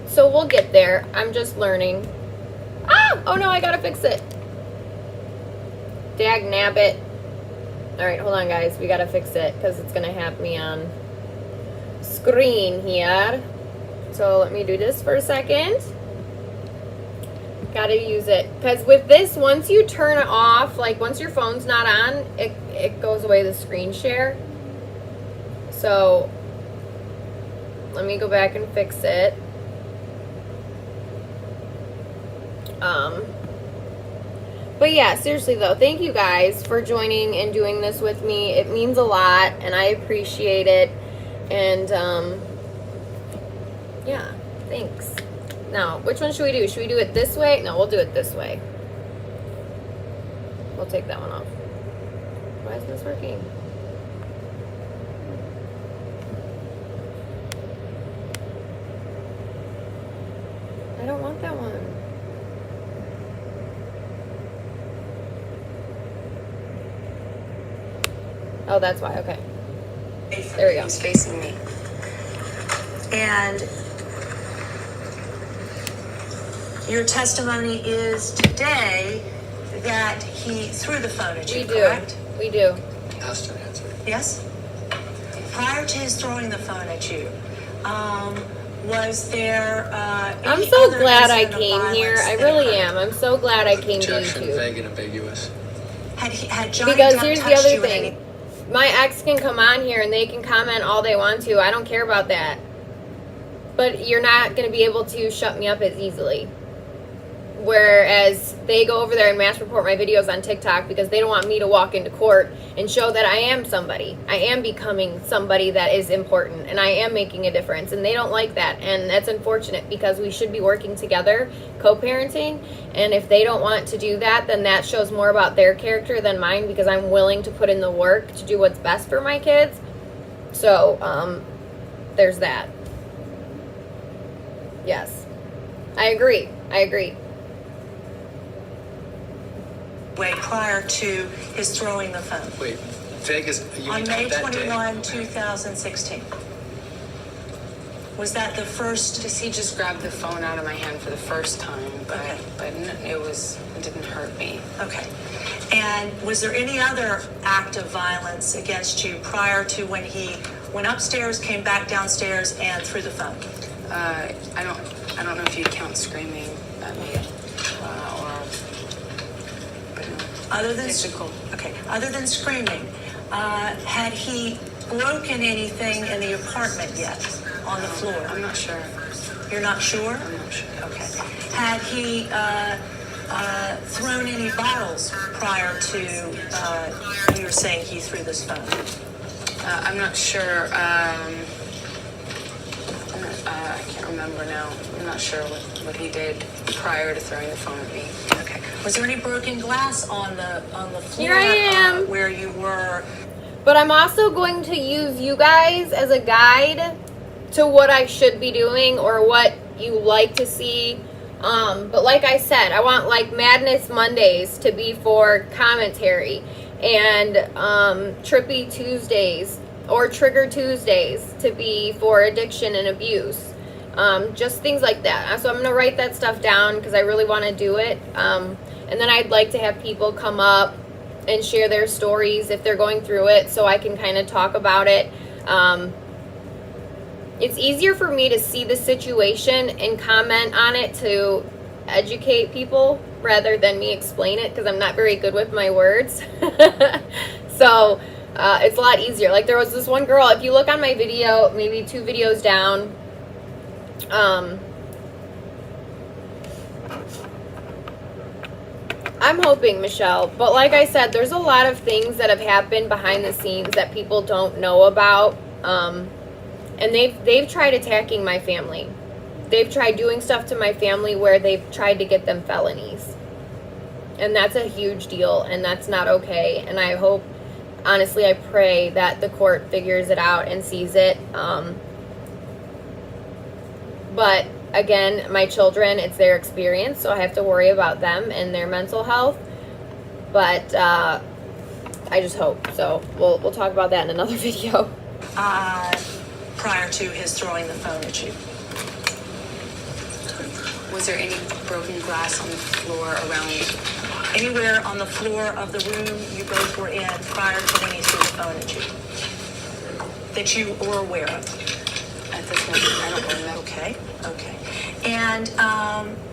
So we'll get there. I'm just learning. Oh no, I gotta fix it. Dag nabbit. Alright, hold on guys. We gotta fix it because it's gonna have me on screen here. So let me do this for a second. Gotta use it. Because with this, once you turn it off, like once your phone's not on, it goes away the screen share. So let me go back and fix it. But yeah, seriously though, thank you guys for joining and doing this with me. It means a lot and I appreciate it. And yeah, thanks. Now, which one should we do? Should we do it this way? No, we'll do it this way. We'll take that one off. Why isn't this working? want that one. Oh, that's why. Okay. There we go. He's facing me. And your testimony is today that he threw the phone at you, We do. correct? We do. Asked and answered. Yes? Prior to his throwing the phone at you, was there I'm any so other glad I incident of came here. violence I that really occurred? am. I'm so glad I came to Objection, YouTube. vague and ambiguous. Had Johnny Because Depp here's the touched other you in any- thing. My ex can come on here and they can comment all they want to. I don't care about that. But you're not going to be able to shut me up as easily. Whereas they go over there and mass report my videos on TikTok because they don't want me to walk into court and show that I am somebody. I am becoming somebody that is important and I am making a difference. And they don't like that. And that's unfortunate because we should be working together, co-parenting. And if they don't want to do that, then that shows more about their character than mine because I'm willing to put in the work to do what's best for my kids. So, there's that. Yes. I agree. way prior to his throwing the phone? Wait, Vegas, you On mean May that day? 21, 2016. Was that the first? He just grabbed the phone out of my hand for the first time, but Okay. it didn't hurt me. Okay. And was there any other act of violence against you prior to when he went upstairs, came back downstairs, and threw the phone? I don't know if you'd count screaming at me, but no. Other than Physical. Okay. Other than screaming, had he broken anything in the apartment yet on the floor? I'm not sure. You're not sure? I'm not sure. Okay. Had he thrown any bottles prior to you were saying he threw this phone? I'm not sure. I can't remember now. I'm not sure what he did prior to throwing the phone at me. Okay. Was there any broken glass on the floor Here I am. where you were? But I'm also going to use you guys as a guide to what I should be doing or what you like to see. But like I said, I want like Madness Mondays to be for commentary and Trippy Tuesdays or Trigger Tuesdays to be for addiction and abuse. Just things like that. So I'm going to write that stuff down because I really want to do it. And then I'd like to have people come up and share their stories if they're going through it so I can kind of talk about it. It's easier for me to see the situation and comment on it to educate people rather than me explain it because I'm not very good with my words. So it's a lot easier. Like there was this one girl, if you look on my video, maybe 2 videos down, I'm hoping, Michelle, but like I said, there's a lot of things that have happened behind the scenes that people don't know about. And they've tried attacking my family. They've tried doing stuff to my family where they've tried to get them felonies. And that's a huge deal, and that's not okay. And I hope, honestly, I pray that the court figures it out and sees it. But again, my children, it's their experience, so I have to worry about them and their mental health. But I just hope. So we'll talk about that in another video. Prior to his throwing the phone at you. Was there any broken glass on the floor around? Anywhere on the floor of the room you both were in prior to when he threw the phone at you? That you were aware of? At this moment, I don't remember. Okay. And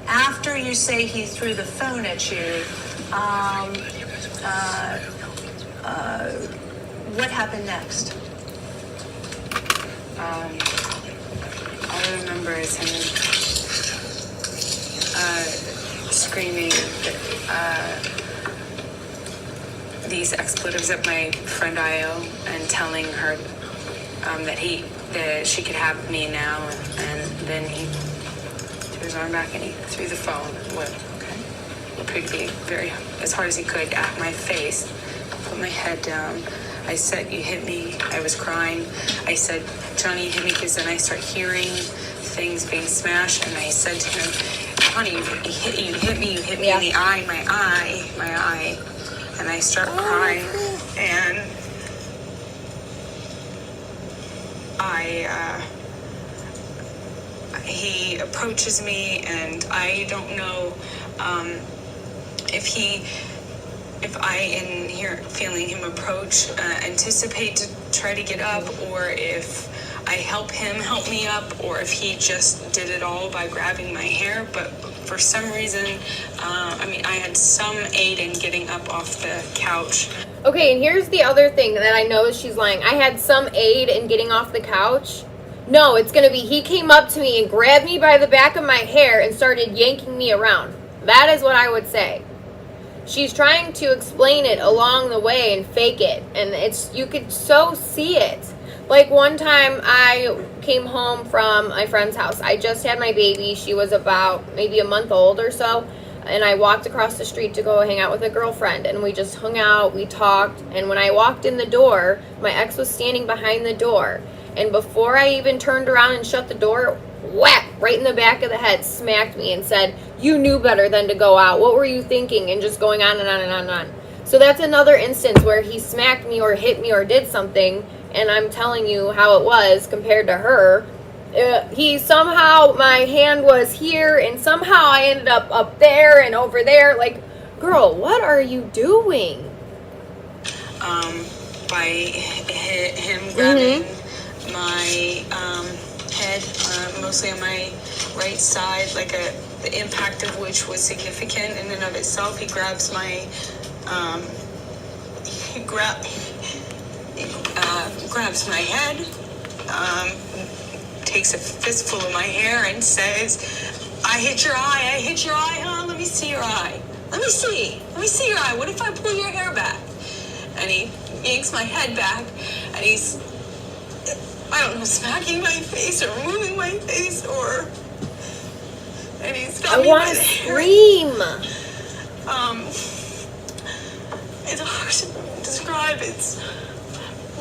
after you say he threw the phone at you, what happened next? All I remember is him screaming these expletives at my friend Io and telling her that she could have me now, and then he threw his arm back and he threw the phone. He appeared to be very as hard as he could at my face. Put my head down. I said, "You hit me." I was crying. I said, "Johnny, you hit me," because then I start hearing things being smashed, and I said to him, honey, you hit me Yeah. in the eye, my eye. And I start crying. And he approaches me, and I don't know if I, in here feeling him approach, anticipate to try to get up, or if I help him help me up, or if he just did it all by grabbing my hair. But for some reason, I had some aid in getting up off the couch. Okay, and here's the other thing that I know she's lying. I had some aid in getting off the couch. No, it's going to be he came up to me and grabbed me by the back of my hair and started yanking me around. That is what I would say. She's trying to explain it along the way and fake it. And you could so see it. Like one time I came home from my friend's house. I just had my baby. She was about maybe a month old or so. And I walked across the street to go hang out with a girlfriend. And we just hung out, we talked. And when I walked in the door, my ex was standing behind the door. And before I even turned around and shut the door, whack, right in the back of the head, smacked me and said, "You knew better than to go out. What were you thinking?" And just going on and on and on and on. So that's another instance where he smacked me or hit me or did something. And I'm telling you how it was compared to her. He somehow, my hand was here and somehow I ended up there and over there. Like, girl, what are you doing? By him grabbing my head, mostly on my right side, the impact of which was significant in and of itself. He grabs my, grabs my head, takes a fistful of my hair and says, I hit your eye, huh? Let me see your eye. Let me see your eye. What if I pull your hair back? And he yanks my head back, and he's, I don't know, smacking my face or moving my face, and he's got I me want by to the hair. scream. It's hard to describe. It's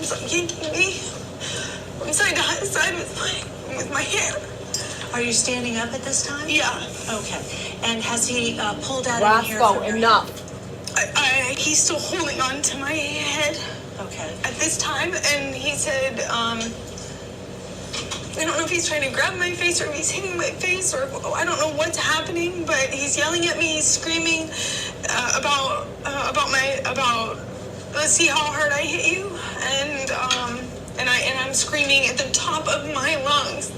like yanking me from side to side with my hair. Are you standing up at this time? Yeah. Okay. And has he pulled out any hair from Roscoe, your enough. He's still holding on to my head head? Okay. at this time, and he said, I don't know if he's trying to grab my face or if he's hitting my face, or I don't know what's happening, but he's yelling at me, he's screaming about let's see how hard I hit you, and I'm screaming at the top of my lungs.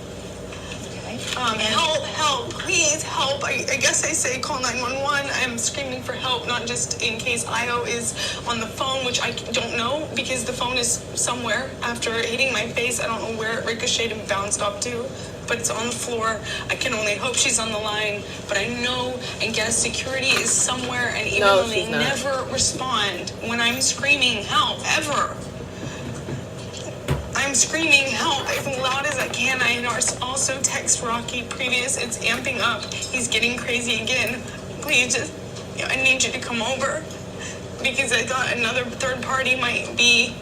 Help, please help. I guess I say call 911. I'm screaming for help, not just in case Io is on the phone, which I don't know because the phone is somewhere after hitting my face. I don't know where it ricocheted and bounced off to, but it's on the floor. I can only hope she's on the line, but I know and guess security is somewhere, and even though they never respond when I'm screaming help, ever. I'm screaming help as loud as I can. I also text Rocky previous. It's amping up. He's getting crazy again. Please just, I need you to come over because I thought another third party might be,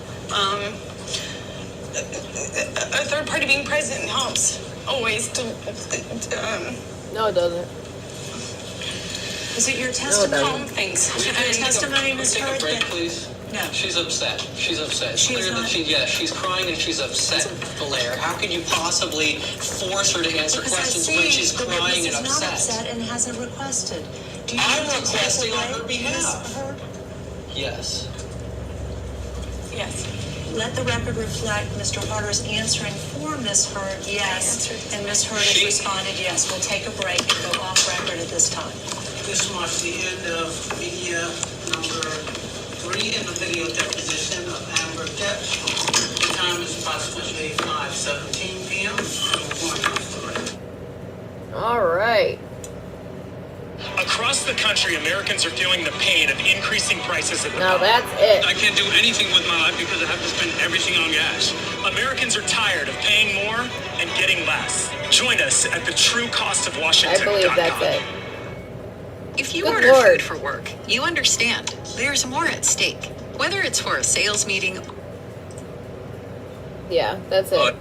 a third party being present helps always to No, it doesn't. Is it your testimony? calm things. Is it your testimony, Ms. Take a Hurd? break, please. No. She's upset. She's upset. It's She's clear not- that she's crying and she's upset, Blair. How could you possibly force her to answer Because I questions see when she's the crying witness and is not upset? upset and hasn't requested. Do you I'm want to take requesting on away, her behalf. Ms. Hurd? Yes. Yes. Let the record reflect Mr. Harder's answering for Ms. Hurd, yes, and Ms. Hurd has responded yes. We'll take a break and go off record at this time. This marks the end of media number 3 in the video deposition of Amber Depp. The time is approximately 5:17 p.m. We're going off the record. All right. Across the country, Americans are feeling the pain of increasing prices at the Now pump. that's it. I can't do anything with my life because I have to spend everything on gas. Americans are tired of paying more and getting less. Join us at thetruecostofwashington.com. I believe that's it. If you Good order Lord. food for work, you understand there's more at stake. Whether it's for a sales meeting. Yeah, that's it.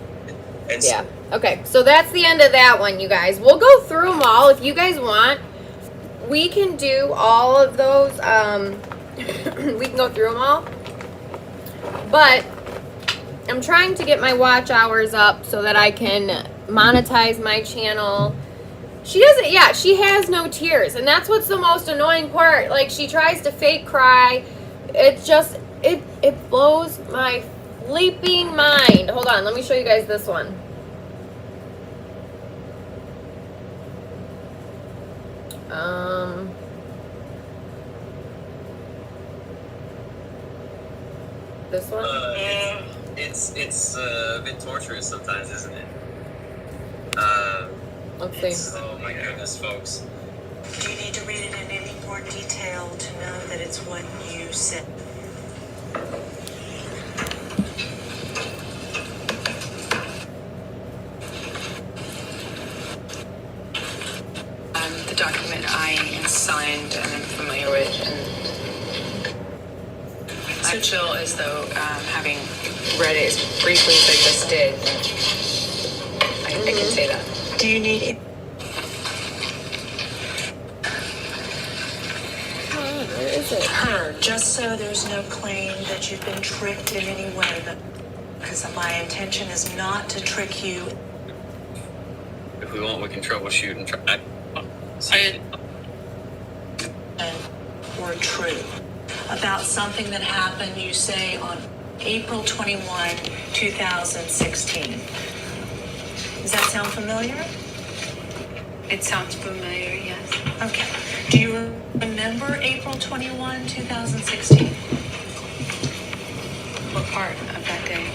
And Yeah. Okay, so that's the end of that one, you guys. We'll go through them all. If you guys want, we can do all of those. We can go through them all. But I'm trying to get my watch hours up so that I can monetize my channel. She doesn't, yeah, she has no tears. And that's what's the most annoying part. Like, she tries to fake cry. It's just, it blows my flipping mind. Hold on, let me show you guys this one. This one? It's a bit torturous sometimes, isn't it? Let's see. Oh my goodness, folks. Do you need to read it in any more detail to know that it's what you said? The document I signed and am familiar with, and I feel as though having read it as briefly as I just did, I can say that. Do you need it? Where is it? Her, just so there's no claim that you've been tricked in any way, because my intention is not to trick you. If we want, we can troubleshoot and try. Or true about something that happened, you say, on April 21, 2016. Does that sound familiar? It sounds familiar, yes. Okay. Do you remember April 21, 2016? What part of that day?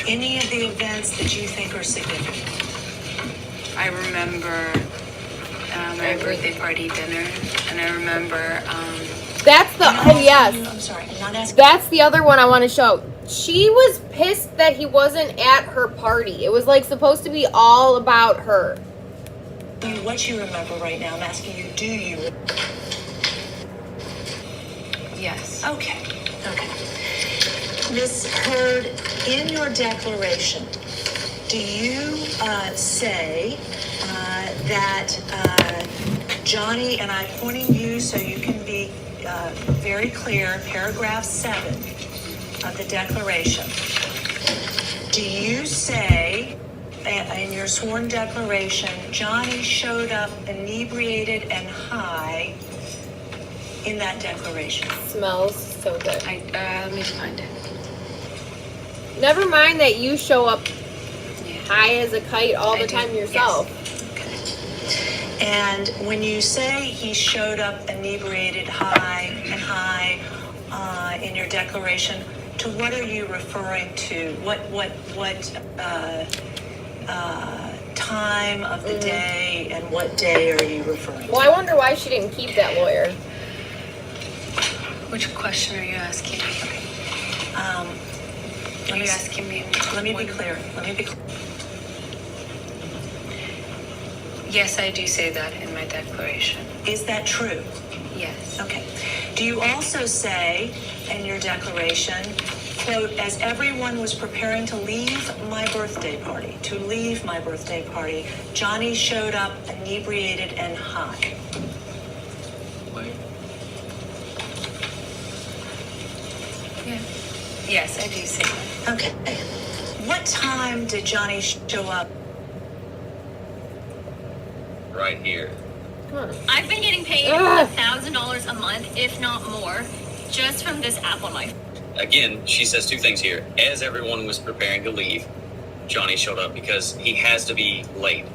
Any of the events that you think are significant? I remember my birthday party dinner, and I remember That's the, oh yes. I'm sorry, I'm not asking. That's the other one I want to show. She was pissed that he wasn't at her party. It was like supposed to be all about her. What you remember right now, I'm asking you, do you? yes. Okay. Ms. Heard, in your declaration, do you say that Johnny, and I'm pointing you so you can be very clear, paragraph 7 of the declaration, do you say in your sworn declaration, Johnny showed up inebriated and high in that declaration? Smells so good. Let me find it. Never mind that you show up high as a kite all the time yourself. Yes. And when you say he showed up inebriated high in your declaration, to what are you referring to? What time of the day and what day are you referring to? Well, I wonder why she didn't keep that lawyer. Which question are you asking me? Are you asking me? Let me be clear. Yes, I do say that in my declaration. Is that true? Yes. Okay. Do you also say in your declaration, quote, as everyone was preparing to leave my birthday party, Johnny showed up inebriated and high? Yeah. Yes, I do say that. Okay. What time did Johnny show up? Right here. Come on. I've been getting paid Ugh. $1,000 a month, if not more, just from this app on my phone. Again, she says two things here. As everyone was preparing to leave, Johnny showed up because he has to be late.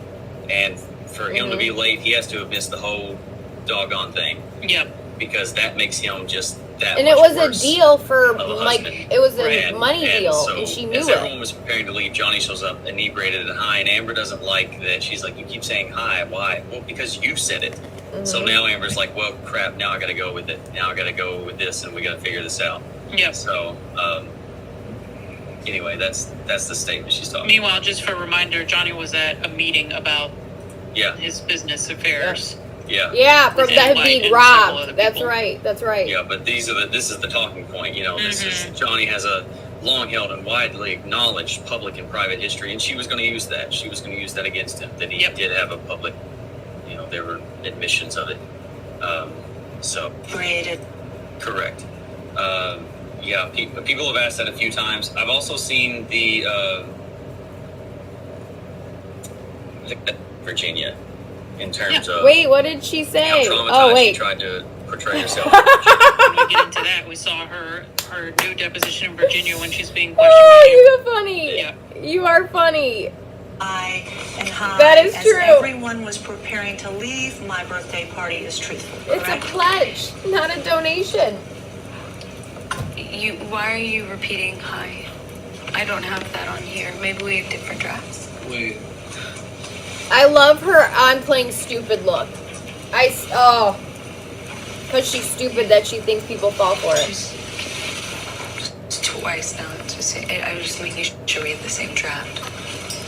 And for him to be late, he has to have missed the whole doggone thing. Yep. Because that makes him just that And much it was worse a deal for, of a like, husband. it was a And- money deal, so and she knew as it. everyone was preparing to leave, Johnny shows up inebriated and high, and Amber doesn't like that. She's like, you keep saying hi. Why? Well, because you said it. So now Amber's like, well, crap, now I gotta go with it. Now I gotta go with this, and we gotta figure this out. Yep. So, anyway, that's the statement she's talking Meanwhile, just for a reminder, Johnny was at a meeting about about. Yeah, his business affairs. yeah. Yeah, from And that Mike being and several robbed. other That's people. right. That's right. Yeah, but this is the talking point. You know, this is Johnny has a long held and widely acknowledged public and private history, and she was going to use that. She was going to use that against him, that he did have a public, there were admissions of it. So Created. correct. Yeah, people have asked that a few times. I've also seen the Virginia in terms of Wait, what did she how say? traumatized Oh, she wait. tried to portray herself. When we get into that, we saw her new deposition in Virginia when she's being questioned. Oh, you're funny. Yeah. You are funny. I and high That is as true. everyone was preparing to leave my birthday party is truthful. It's a Correct? pledge, not a donation. Why are you repeating hi? I don't have that on here. Maybe we have different drafts. Wait. I love her on playing stupid look. Because she's stupid that she thinks people fall for it. It's twice now. I was just making sure we have the same draft.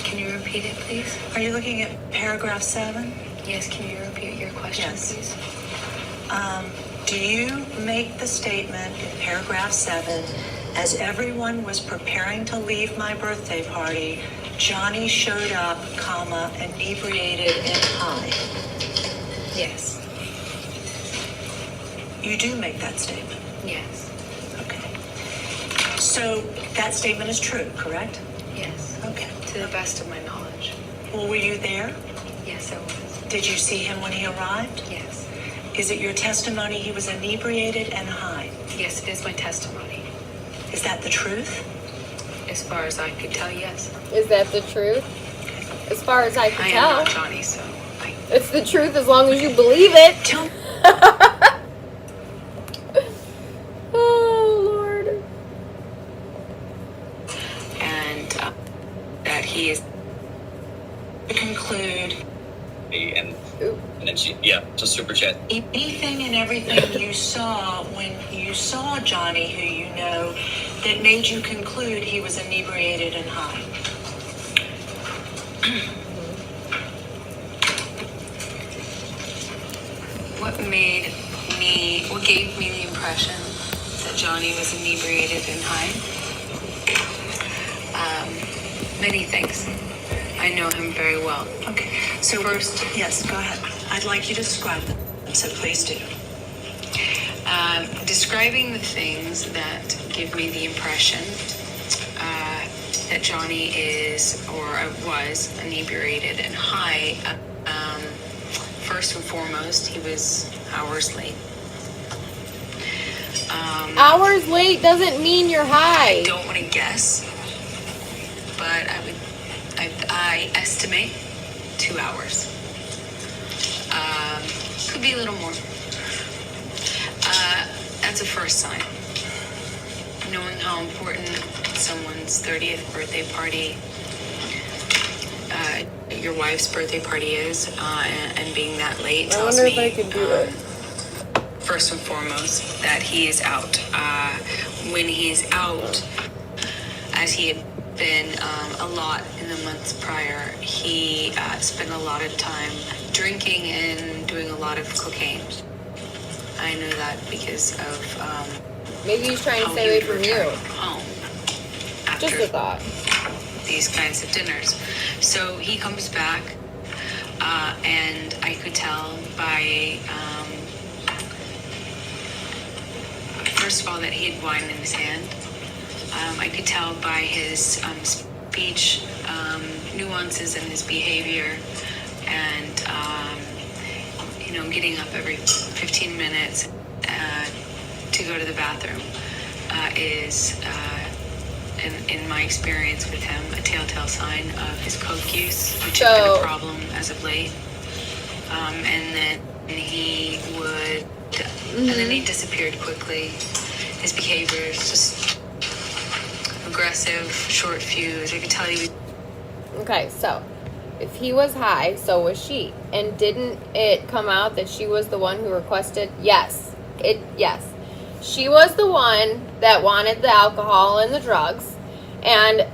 Can you repeat it, please? Are you looking at paragraph 7? Yes, can you repeat your question, Yes. please? Do you make the statement in paragraph 7, as everyone was preparing to leave my birthday party, Johnny showed up, comma, inebriated and high? Yes. You do make that statement. Yes. Okay. So that statement is true, correct? Yes. Okay. To the best of my knowledge. Well, were you there? Yes, I was. Did you see him when he arrived? Yes. Is it your testimony he was inebriated and high? Yes, it is my testimony. Is that the truth? As far as I could tell, yes. Is that the truth? As far as I can I am tell. not Johnny, so It's the truth as long as you believe it. Tell Oh, Lord. and that he is to conclude and then just super chat. anything and everything you saw when you saw Johnny, who you know, that made you conclude he was inebriated and high. what gave me the impression that Johnny was inebriated and high. Many things. I know him very well. Okay. So first, yes, go ahead. I'd like you to describe them, so please do. Describing the things that give me the impression that Johnny is or was inebriated and high. First and foremost, he was hours late. Hours late doesn't mean you're high. I don't want to guess, but I estimate 2 hours. Could be a little more. That's a first sign. Knowing how important someone's 30th birthday party, your wife's birthday party is, and being that late I tells wonder me, if I could do it. first and foremost, that he is out. When he's out, as he had been a lot in the months prior, he spent a lot of time drinking and doing a lot of cocaine. I know that because of Maybe he's trying to how stay he away would from return you. home Just after a thought. these kinds of dinners. So he comes back, and I could tell by first of all that he had wine in his hand. I could tell by his speech nuances and his behavior, and getting up every 15 minutes to go to the bathroom is, in my experience with him, a telltale sign of his coke use, which has been a problem as of late. And then he would, and then he disappeared quickly. His behavior is just aggressive, short fuse. I could tell you. Okay, so if he was high, so was she. And didn't it come out that she was the one who requested? Yes. Yes. She was the one that wanted the alcohol and the drugs. And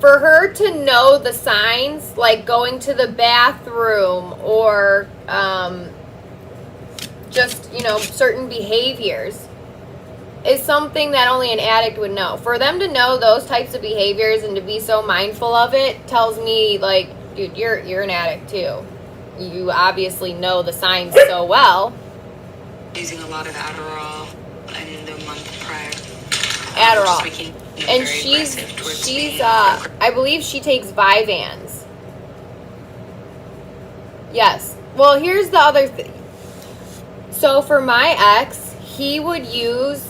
for her to know the signs, like going to the bathroom or just, certain behaviors, is something that only an addict would know. For them to know those types of behaviors and to be so mindful of it tells me, like, dude, you're an addict too. You obviously know the signs so well. Using a lot of Adderall in the month prior. Adderall. Just making him And very she's aggressive towards me. I believe she takes Vyvanse. Yes. Well, here's the other thing. So for my ex, he would use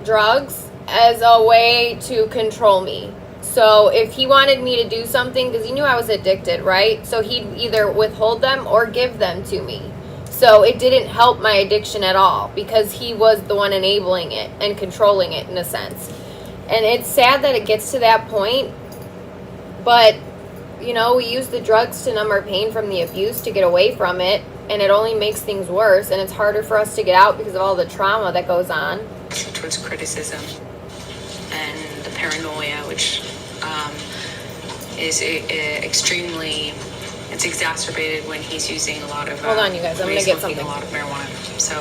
drugs as a way to control me. So if he wanted me to do something, because he knew I was addicted, right? So he'd either withhold them or give them to me. So it didn't help my addiction at all because he was the one enabling it and controlling it in a sense. And it's sad that it gets to that point, but you know, we use the drugs to numb our pain from the abuse to get away from it, and it only makes things worse, and it's harder for us to get out because of all the trauma that goes on. Towards criticism and the paranoia, which is extremely, it's exacerbated when he's using a lot of Hold on, you guys, I'm gonna get something. a lot of marijuana. So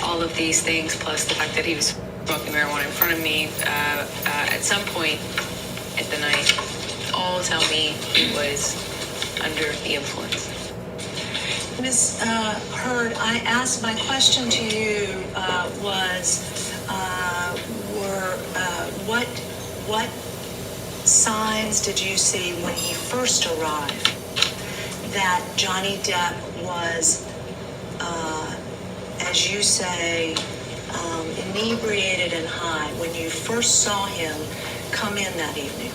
all of these things, plus the fact that he was smoking marijuana in front of me at some point at the night, all tell me he was under the influence. Ms. Heard, I asked, my question to you what signs did you see when he first arrived that Johnny Depp was, as you say, inebriated and high when you first saw him come in that evening?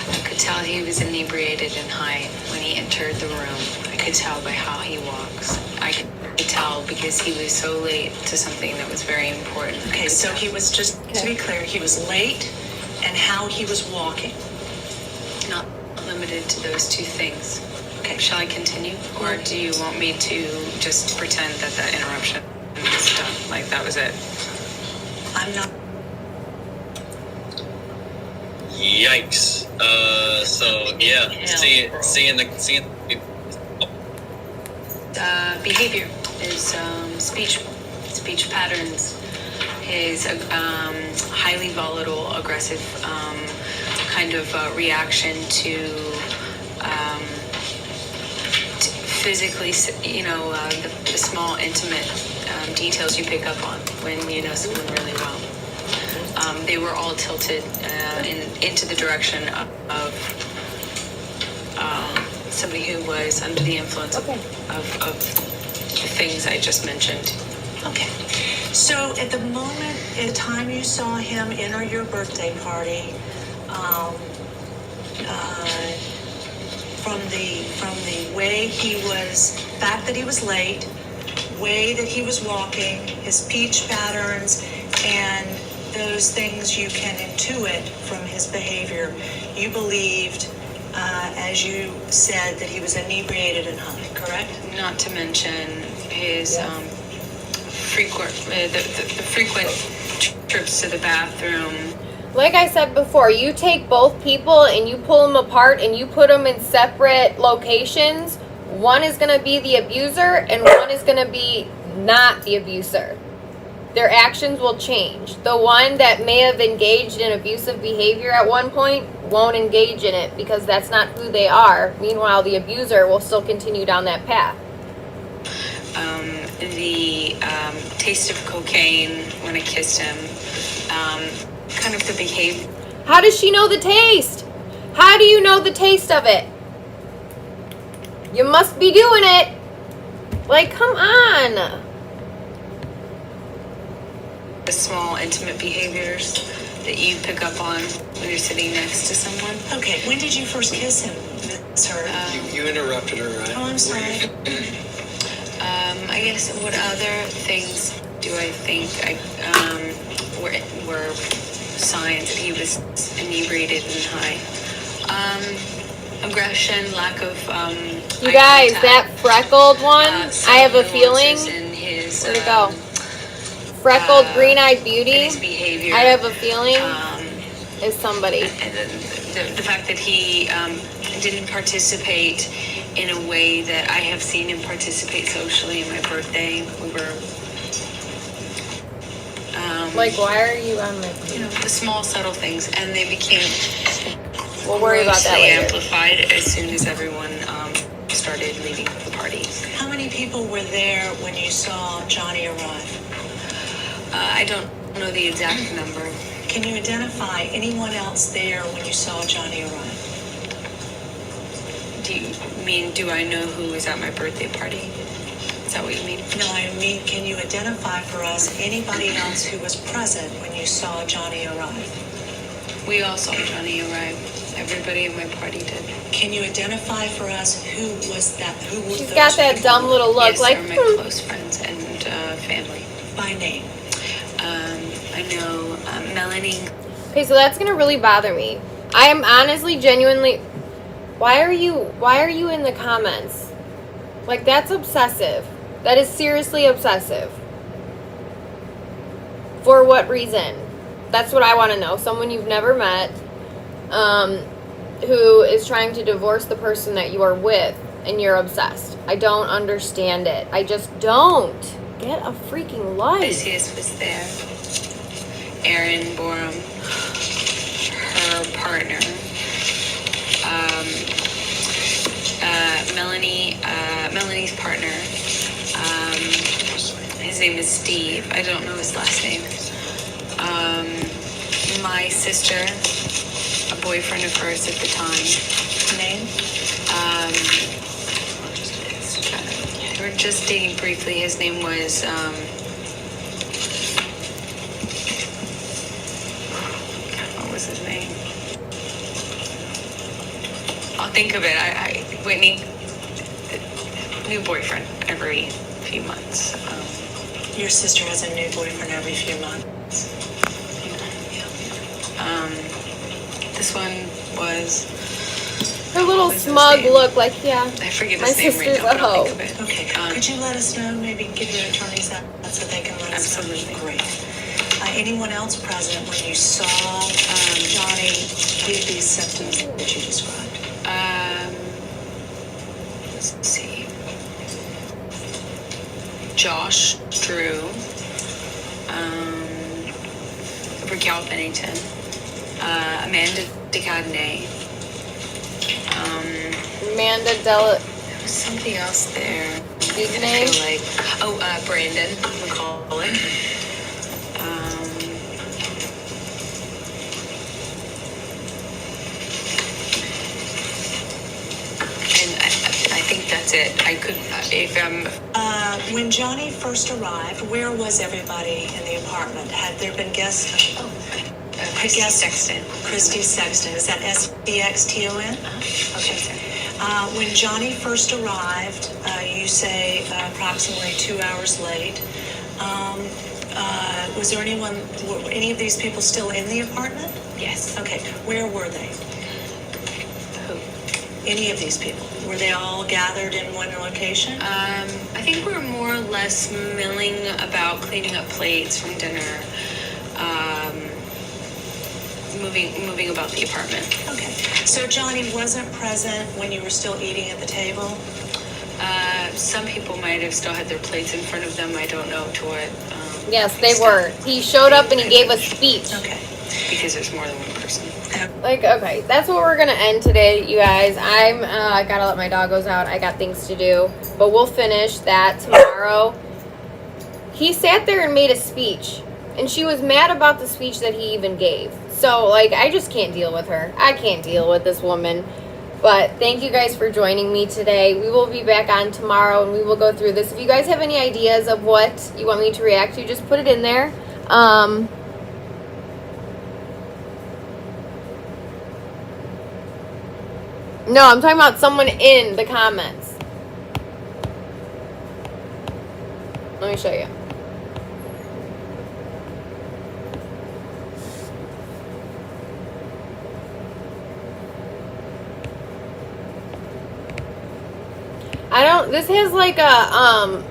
I could tell he was inebriated and high when he entered the room. I could tell by how he walks. I could tell because he was so late to something that was very important. Okay, so he was, just to be clear, he was late and how he was walking. Not limited to those two things. Okay, shall I continue? Or do you want me to just pretend that that interruption was done? Like that was it? I'm not. Yikes. So yeah, seeing behavior, his speech patterns, his highly volatile, aggressive kind of reaction to physically, you know, the small intimate details you pick up on when you know someone really well. They were all tilted into the direction of somebody who was under the influence of the things I just mentioned. Okay. So at the moment, at the time you saw him enter your birthday party, from the way he was, fact that he was late, way that he was walking, his speech patterns, and those things you can intuit from his behavior, you believed, as you said, that he was inebriated and high, correct? Not to mention his frequent trips to the bathroom. Like I said before, you take both people and you pull them apart and you put them in separate locations. One is going to be the abuser and one is going to be not the abuser. Their actions will change. The one that may have engaged in abusive behavior at one point won't engage in it because that's not who they are. Meanwhile, the abuser will still continue down that path. The taste of cocaine when I kissed him, kind of the behavior. How does she know the taste? How do you know the taste of it? You must be doing it. Like, come on. The small, intimate behaviors that you pick up on when you're sitting next to someone. Okay, when did you first kiss him, Ms. Heard? You interrupted her, right? Oh, I'm sorry. I guess what other things do I think were signs that he was inebriated and high? Aggression, lack of. You guys, that freckled one, I have a feeling. In his, where'd it go? Freckled, green-eyed beauty. His behavior. I have a feeling. is somebody. And the fact that he didn't participate in a way that I have seen him participate socially in my birthday. We were Like, why are you on my the small subtle things, and they became We'll worry about that grossly later. amplified as soon as everyone started leaving the party. How many people were there when you saw Johnny arrive? I don't know the exact number. Can you identify anyone else there when you saw Johnny arrive? Do you mean, do I know who was at my birthday party? Is that what you mean? No, I mean, can you identify for us anybody else who was present when you saw Johnny arrive? We all saw Johnny arrive. Everybody at my party did. Can you identify for us who was that? Who were She's those got that people? dumb little look, Yes, like, they're my close friends and family. By name. I know Melanie. Okay, so that's gonna really bother me. I am honestly, genuinely. Why are you in the comments? Like, that's obsessive. That is seriously obsessive. For what reason? That's what I want to know. Someone you've never met, who is trying to divorce the person that you are with, and you're obsessed. I don't understand it. I just don't. Get a freaking life. Odysseus was there. Erin Borum, her partner. Melanie's partner. His name is Steve. I don't know his last name. My sister, a boyfriend of hers at the time. Name? We were just dating briefly. His name was what was his name? I'll think of it. Whitney, new boyfriend every few months. Your sister has a new boyfriend every few months. This one was Her little smug look, like, yeah. I forget My his name right sister's now, but a I'll hoe. think of it. Okay. Could you let us know? Maybe give your attorneys that so they can let us know. Absolutely. Great. Anyone else present when you saw Johnny give these symptoms that you described? Let's see. Josh, Drew, Raquel Pennington, Amanda DeCadenet, Amanda Della. there was somebody else there. Big I name? feel like, Brandon McCauley. And I think that's it. I could, if When Johnny first arrived, where was everybody in the apartment? Had there been guests? Christy Sexton. Christy Sexton. Is that S-E-X-T-O-N? Okay. When Johnny first arrived, you say approximately 2 hours late. Was there were any of these people still in the apartment? Yes. Okay. Where were they? Who? Any of these people? Were they all gathered in one location? I think we were more or less milling about cleaning up plates from dinner, moving about the apartment. Okay. So Johnny wasn't present when you were still eating at the table? Some people might have still had their plates in front of them. I don't know to what. Yes, they were. He showed up and he gave a speech. Okay. Because there's more than one person. Like, okay, that's what we're gonna end today, you guys. I gotta let my doggos out. I got things to do, but we'll finish that tomorrow. He sat there and made a speech, and she was mad about the speech that he even gave. So, like, I just can't deal with her. I can't deal with this woman. But thank you guys for joining me today. We will be back on tomorrow, and we will go through this. If you guys have any ideas of what you want me to react to, just put it in there. No, I'm talking about someone in the comments. Let me show you. This has like a,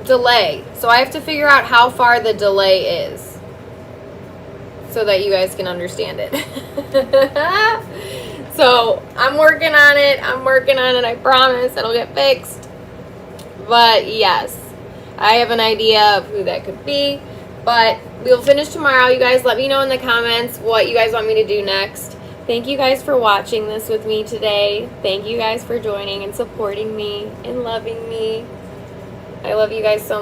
delay. So I have to figure out how far the delay is so that you guys can understand it. So I'm working on it. I promise it'll get fixed. But yes, I have an idea of who that could be. But we'll finish tomorrow. You guys let me know in the comments what you guys want me to do next. Thank you guys for watching this with me today. Thank you guys for joining and supporting me and loving me. I love you guys so much.